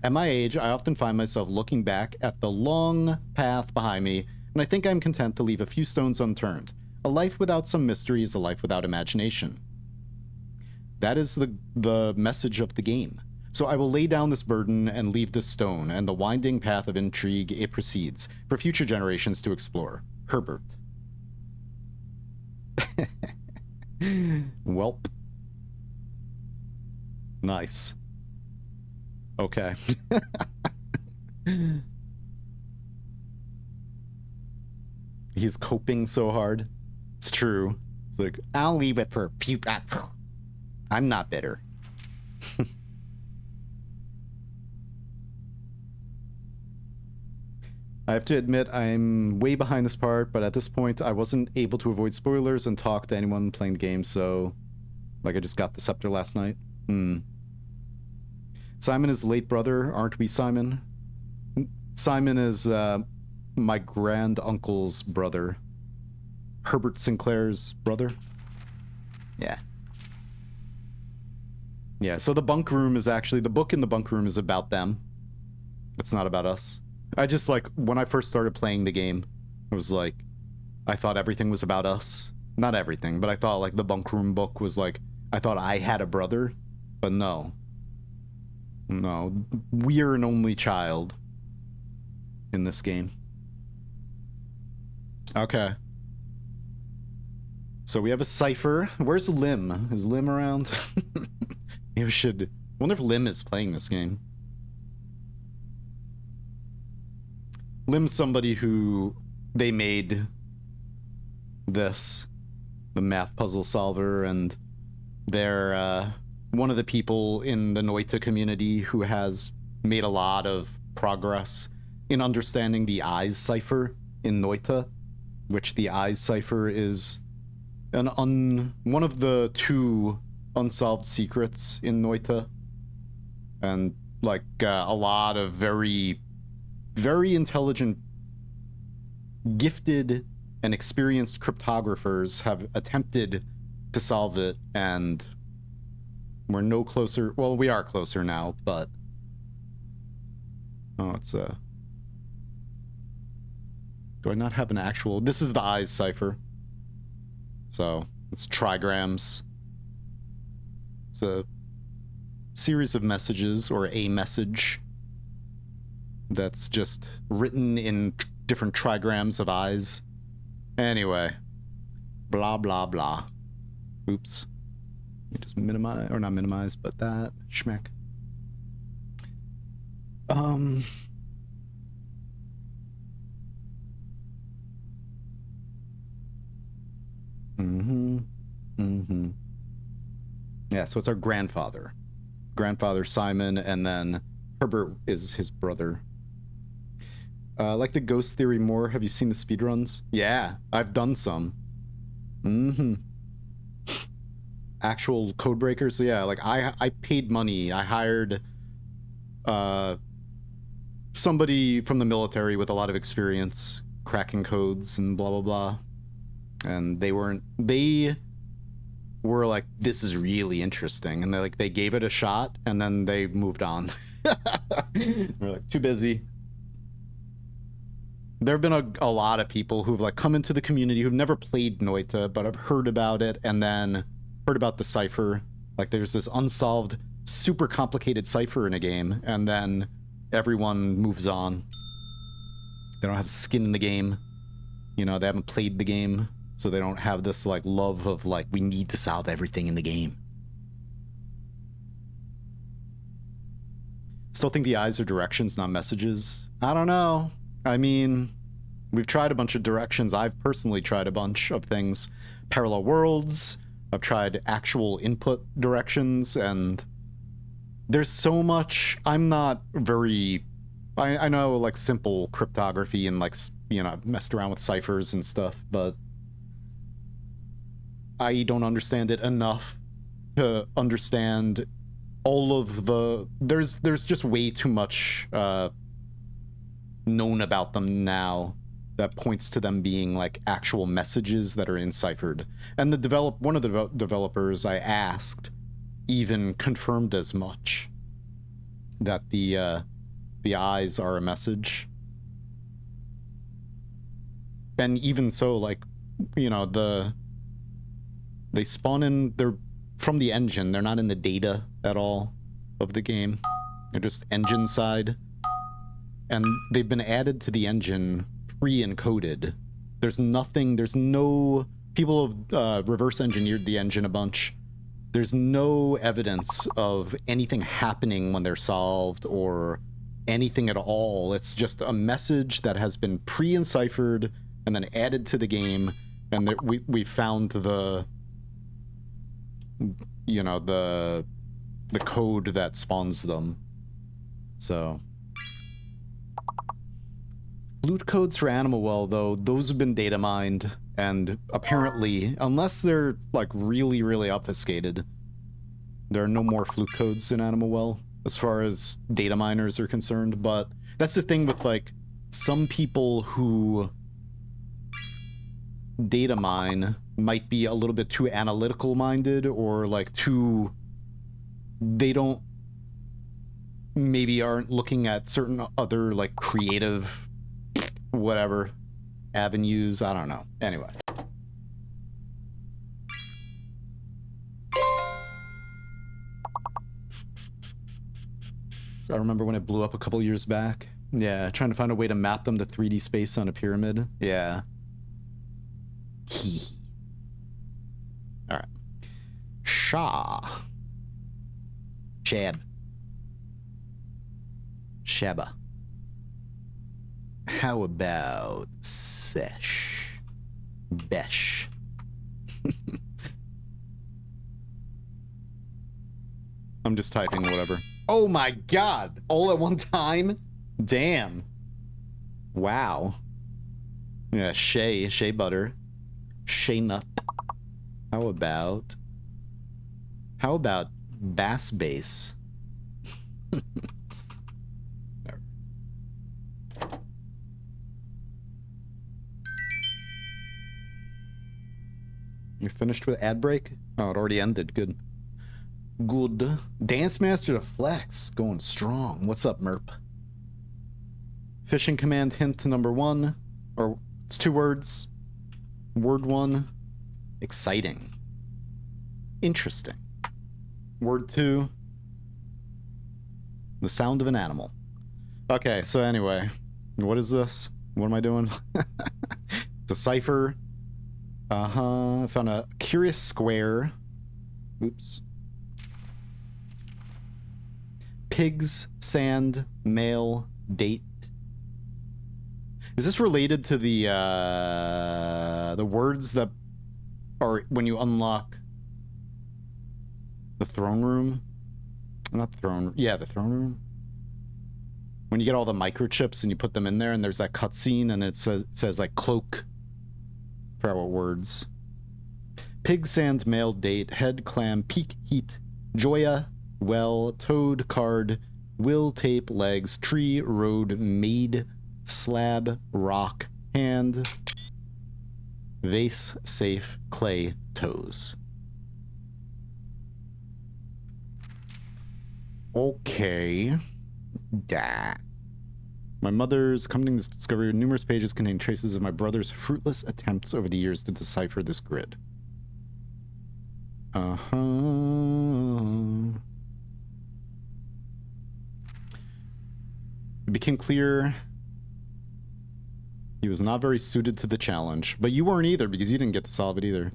At my age, I often find myself looking back at the long path behind me, and I think I'm content to leave a few stones unturned. A life without some mystery is a life without imagination. That is the message of the game. So I will lay down this burden and leave this stone, and the winding path of intrigue it proceeds, for future generations to explore. Herbert. Welp. Nice. Okay. He's coping so hard. It's true. It's like, I'll leave it for a few... I'm not bitter. I have to admit, I'm way behind this part, but at this point, I wasn't able to avoid spoilers and talk to anyone playing the game, so... Like, I just got the scepter last night. Simon is late brother, aren't we, Simon? Simon is, my grand-uncle's brother. Herbert Sinclair's brother? Yeah. Yeah, so the bunk room is actually... The book in the bunk room is about them. It's not about us. I just, like, when I first started playing the game, it was like, I thought everything was about us. Not everything, but I thought, like, the bunk room book was like, I thought I had a brother, but no. No, we're an only child in this game. Okay. So we have a cipher. Where's Lim? Is Lim around? Maybe we should... I wonder if Lim is playing this game. Lim's somebody who they made this, the math puzzle solver, and they're one of the people in the Noita community who has made a lot of progress in understanding the eyes cipher in Noita, which the eyes cipher is one of the 2 unsolved secrets in Noita, and like a lot of very intelligent, gifted, and experienced cryptographers have attempted to solve it, and we're no closer. Well, we are closer now, but... Oh, it's a... Do I not have an actual... This is the eyes cipher. So, it's trigrams. It's a series of messages, or a message, that's just written in different trigrams of eyes. Anyway. Blah, blah, blah. Oops. Let me just minimize, or not minimize, but that. Schmeck. Mm-hmm. Mm-hmm. Yeah, so it's our grandfather. Grandfather Simon, and then Herbert is his brother. I like the ghost theory more. Have you seen the speedruns? Yeah, I've done some. Mm-hmm. Actual code breakers? Yeah, like I paid money. I hired somebody from the military with a lot of experience cracking codes and blah blah blah. And they were like, this is really interesting, and they gave it a shot, and then they moved on. We're like, too busy. There have been a lot of people who've like come into the community who've never played Noita, but have heard about it, and then heard about the cipher. Like, there's this unsolved, super complicated cipher in a game, and then everyone moves on. They don't have skin in the game. You know, they haven't played the game, so they don't have this like love of like, we need to solve everything in the game. Still think the eyes are directions, not messages. I don't know. I mean, we've tried a bunch of directions. I've personally tried a bunch of things. Parallel worlds. I've tried actual input directions, and there's so much. I'm not very... I know, like, simple cryptography and, like, you know, I've messed around with ciphers and stuff, but I don't understand it enough to understand all of the... There's just way too much known about them now that points to them being, like, actual messages that are enciphered. And one of the developers I asked even confirmed as much, that the eyes are a message. And even so, like, you know, they spawn in, they're from the engine, they're not in the data at all of the game. They're just engine side. And they've been added to the engine pre-encoded. There's no... People have reverse engineered the engine a bunch. There's no evidence of anything happening when they're solved or anything at all. It's just a message that has been pre-enciphered and then added to the game, and that we found the, you know, the code that spawns them. So loot codes for Animal Well, though, those have been data mined, and apparently, unless they're like really, really obfuscated, there are no more flute codes in Animal Well as far as data miners are concerned. But that's the thing with, like, some people who data mine might be a little bit too analytical minded, or like maybe aren't looking at certain other like creative whatever avenues. I don't know. Anyway. I remember when it blew up a couple years back. Yeah, trying to find a way to map them to 3D space on a pyramid. Yeah. Alright. Shaba. How about Besh? I'm just typing whatever. Oh my god! All at one time? Damn. Wow. Yeah, shea butter. Shea nut. How about bass base? You finished with ad break? Oh, it already ended. Good. Good. Dance Master to Flex. Going strong. What's up, Merp? Fishing command hint to number 1. Or, it's 2 words. Word 1. Exciting. Interesting. Word 2. The sound of an animal. Okay, so anyway. What is this? What am I doing? It's a cipher. I found a curious square. Oops. Pigs, sand, male, date. Is this related to the words that or when you unlock the throne room. Not the throne. Yeah, the throne room. When you get all the microchips and you put them in there, and there's that cutscene, and it says like cloak. For our words. Pig sand male date, head clam, peak heat, joya, well, toad card, will tape legs, tree, road, maid, slab, rock, hand, vase, safe, clay, toes. Okay. Da. My mother's coming discovery of numerous pages contain traces of my brother's fruitless attempts over the years to decipher this grid. Uh-huh. It became clear he was not very suited to the challenge, but you weren't either because you didn't get to solve it either.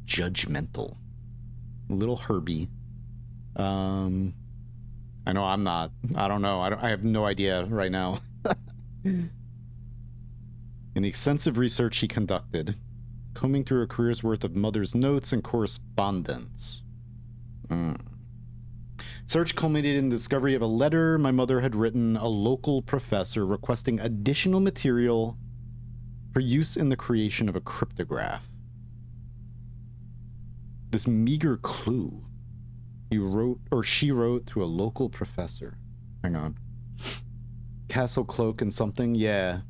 Judgmental. Little Herbie. I know I'm not. I don't know. I have no idea right now. In the extensive research he conducted, combing through a career's worth of mother's notes and correspondence. Search culminated in the discovery of a letter my mother had written a local professor requesting additional material for use in the creation of a cryptograph. This meager clue he wrote, or she wrote, to a local professor. Hang on. Castle cloak and something? Yeah.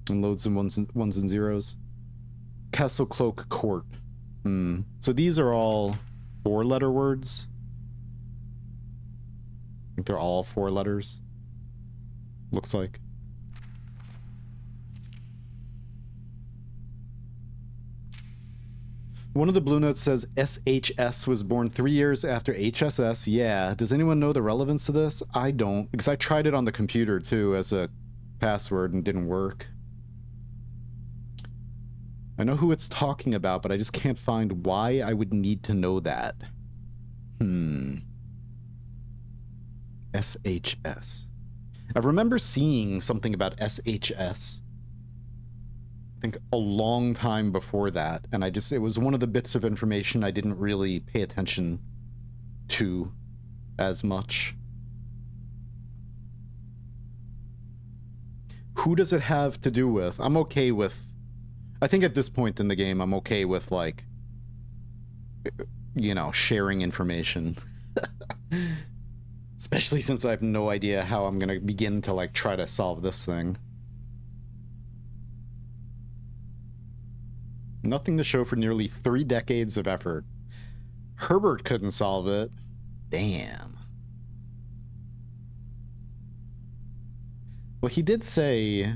And loads and ones and zeros. Castle cloak court. So these are all 4-letter words. I think they're all 4 letters. Looks like. One of the blue notes says SHS was born 3 years after HSS. Yeah. Does anyone know the relevance to this? I don't, because I tried it on the computer too as a password and didn't work. I know who it's talking about, but I just can't find why I would need to know that. SHS. I remember seeing something about SHS. I think a long time before that, and it was one of the bits of information I didn't really pay attention to as much. Who does it have to do with? I'm okay with, I think at this point in the game, I'm okay with, like, you know, sharing information. Especially since I have no idea how I'm gonna begin to, like, try to solve this thing. Nothing to show for nearly 3 decades of effort. Herbert couldn't solve it. Damn. Well, he did say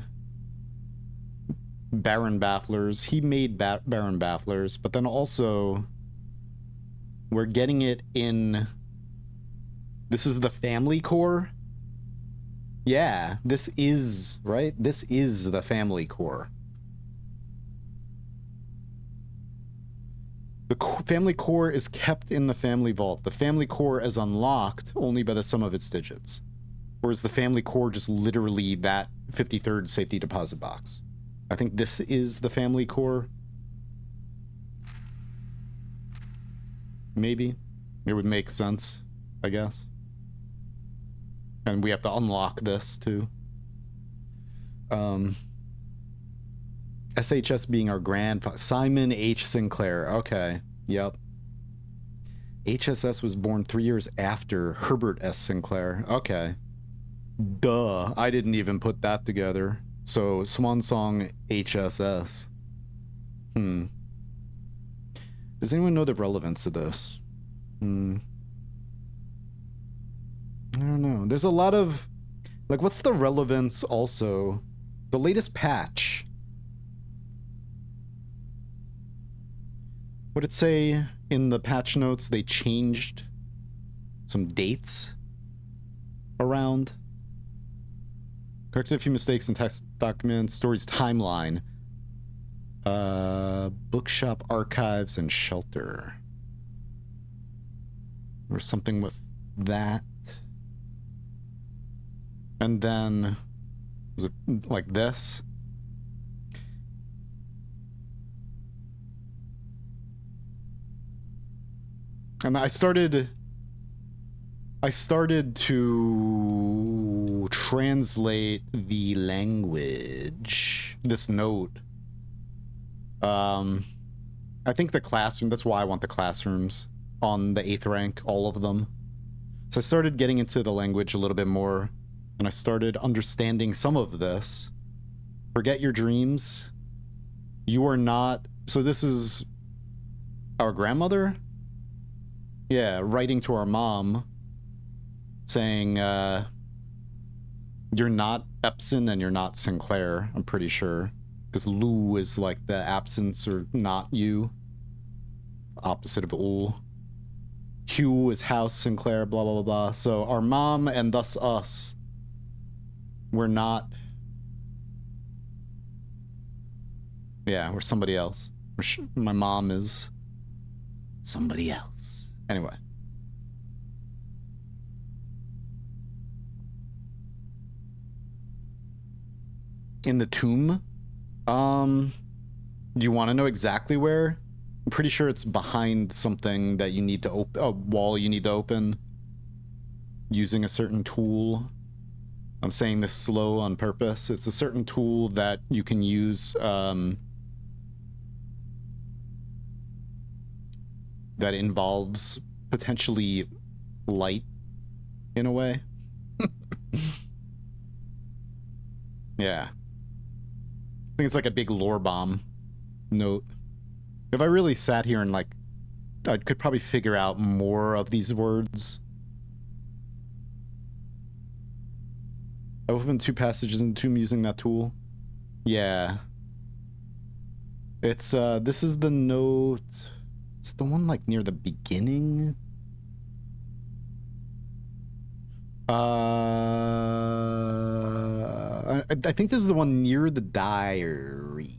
Baron Bafflers. He made Baron Bafflers, but then also we're getting it in... This is the family core? Yeah, this is, right? This is the family core. The family core is kept in the family vault. The family core is unlocked only by the sum of its digits. Or is the family core just literally that 53rd safety deposit box? I think this is the family core. Maybe. It would make sense, I guess. And we have to unlock this, too. SHS being our grandfather. Simon H. Sinclair. Okay. Yep. HSS was born 3 years after Herbert S. Sinclair. Okay. Duh. I didn't even put that together. So, Swan Song HSS. Does anyone know the relevance of this? I don't know. There's a lot of... Like, what's the relevance also? The latest patch... Would it say in the patch notes they changed some dates around? Corrected a few mistakes in text documents, stories timeline, bookshop archives, and shelter. Or something with that. And then, was it like this? And I started to translate the language, this note. I think the classroom, that's why I want the classrooms on the 8th rank, all of them. So I started getting into the language a little bit more, and I started understanding some of this. Forget your dreams. You are not... So this is our grandmother? Yeah, writing to our mom, saying, you're not Epson and you're not Sinclair, I'm pretty sure. Because Lou is like the absence or not you. Opposite of ul. Hugh is house, Sinclair, blah, blah, blah, blah. So our mom and thus us, we're not... Yeah, we're somebody else. My mom is somebody else. Anyway. In the tomb? Do you want to know exactly where? I'm pretty sure it's behind something that you need to open, a wall you need to open using a certain tool. I'm saying this slow on purpose. It's a certain tool that you can use, that involves potentially light in a way. Yeah. I think it's like a big lore bomb note. If I really sat here and like, I could probably figure out more of these words. I opened 2 passages in the tomb using that tool. Yeah. It's, this is the note. Is it the one like near the beginning? I think this is the one near the diary.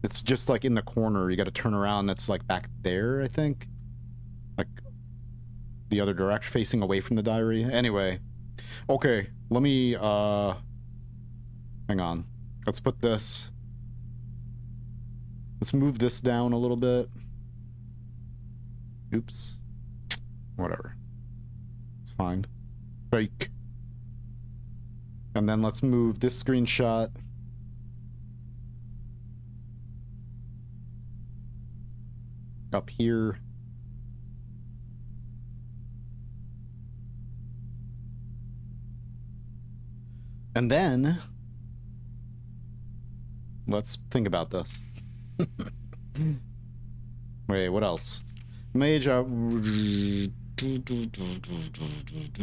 It's just like in the corner. You got to turn around. It's like back there, I think. Like the other direction, facing away from the diary. Anyway. Okay, let me, hang on. Let's put this. Let's move this down a little bit. Oops. Whatever. It's fine. Fake. And then let's move this screenshot. Up here. And then let's think about this. Wait, what else? Mage,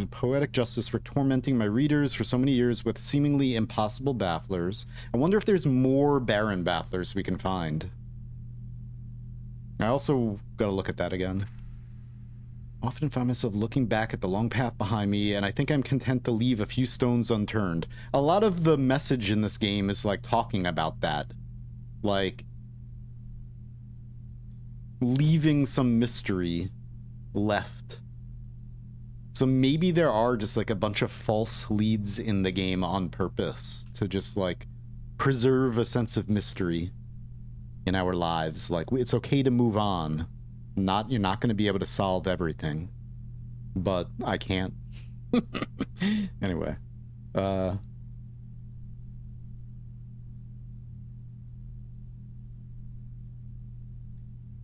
poetic justice for tormenting my readers for so many years with seemingly impossible bafflers. I wonder if there's more barren bafflers we can find. I also gotta look at that again. I often find myself looking back at the long path behind me, and I think I'm content to leave a few stones unturned. A lot of the message in this game is like talking about that. Like leaving some mystery left. So maybe there are just like a bunch of false leads in the game on purpose to just like preserve a sense of mystery in our lives. Like it's okay to move on. You're not going to be able to solve everything, but I can't. Anyway, I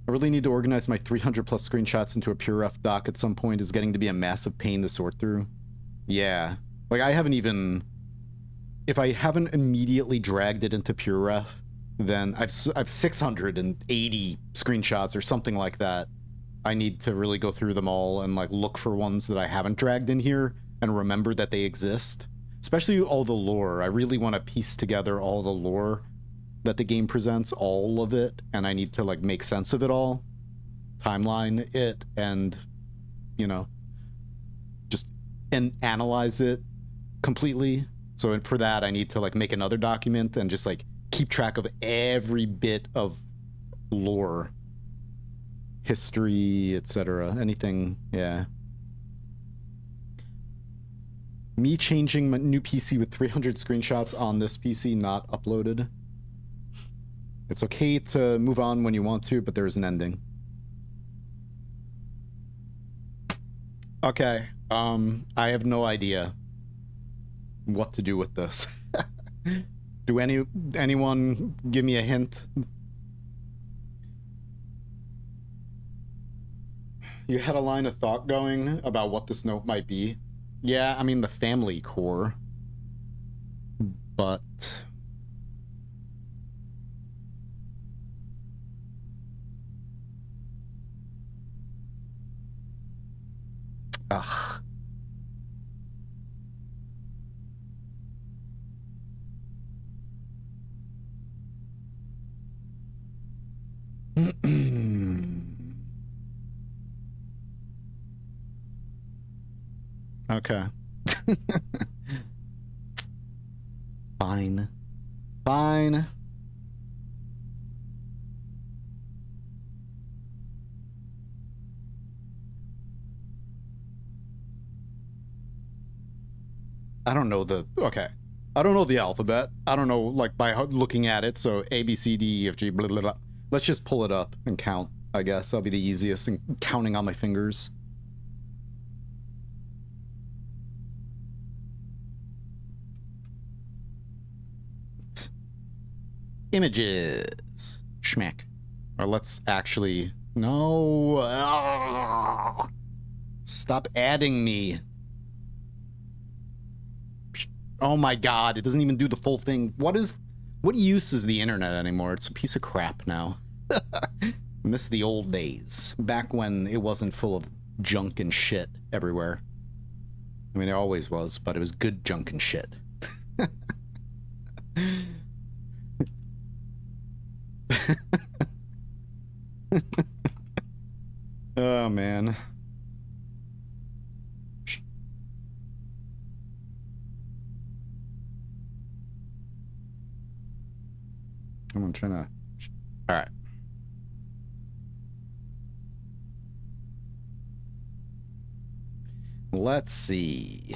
really need to organize my 300 plus screenshots into a PureRef doc at some point. Is getting to be a massive pain to sort through. Yeah, like I haven't even, if I haven't immediately dragged it into PureRef, then I've 680 screenshots or something like that. I need to really go through them all and like look for ones that I haven't dragged in here and remember that they exist. Especially all the lore. I really want to piece together all the lore that the game presents, all of it, and I need to like make sense of it all, timeline it, and you know, just analyze it completely. So for that I need to like make another document and just like keep track of every bit of lore, history, etc. Anything, yeah. Me changing my new PC with 300 screenshots on this PC not uploaded. It's okay to move on when you want to, but there is an ending. Okay. I have no idea what to do with this. Do anyone give me a hint? You had a line of thought going about what this note might be. Yeah, I mean the family core. But ugh. Okay. Fine. Fine. I don't know the... Okay. I don't know the alphabet. I don't know, like, by looking at it, so A, B, C, D, E, F, G, blah, blah, blah. Let's just pull it up and count, I guess. That'll be the easiest thing, counting on my fingers. Images. Schmack. Or let's actually... No. Ugh. Stop adding me. Oh my god, it doesn't even do the full thing. What use is the internet anymore? It's a piece of crap now. Miss the old days. Back when it wasn't full of junk and shit everywhere. I mean, it always was, but it was good junk and shit. Oh, man. I'm trying to... All right. Let's see.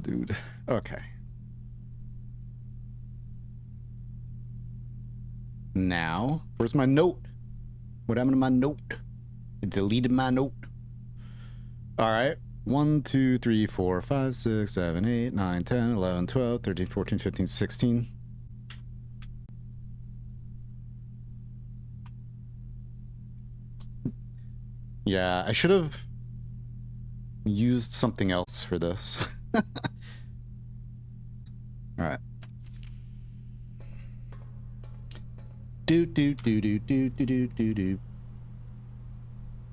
Dude. Okay. Now, where's my note? What happened to my note? I deleted my note. All right. 1, 2, 3, 4, 5, 6, 7, 8, 9, 10, 11, 12, 13, 14, 15, 16. Yeah, I should have used something else for this. All right. Do do do do do do do do do.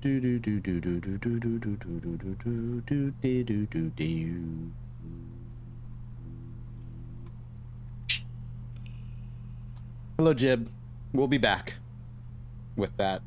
Do do do do do do do do do do do do do do do do do. Hello, Jib. We'll be back with that.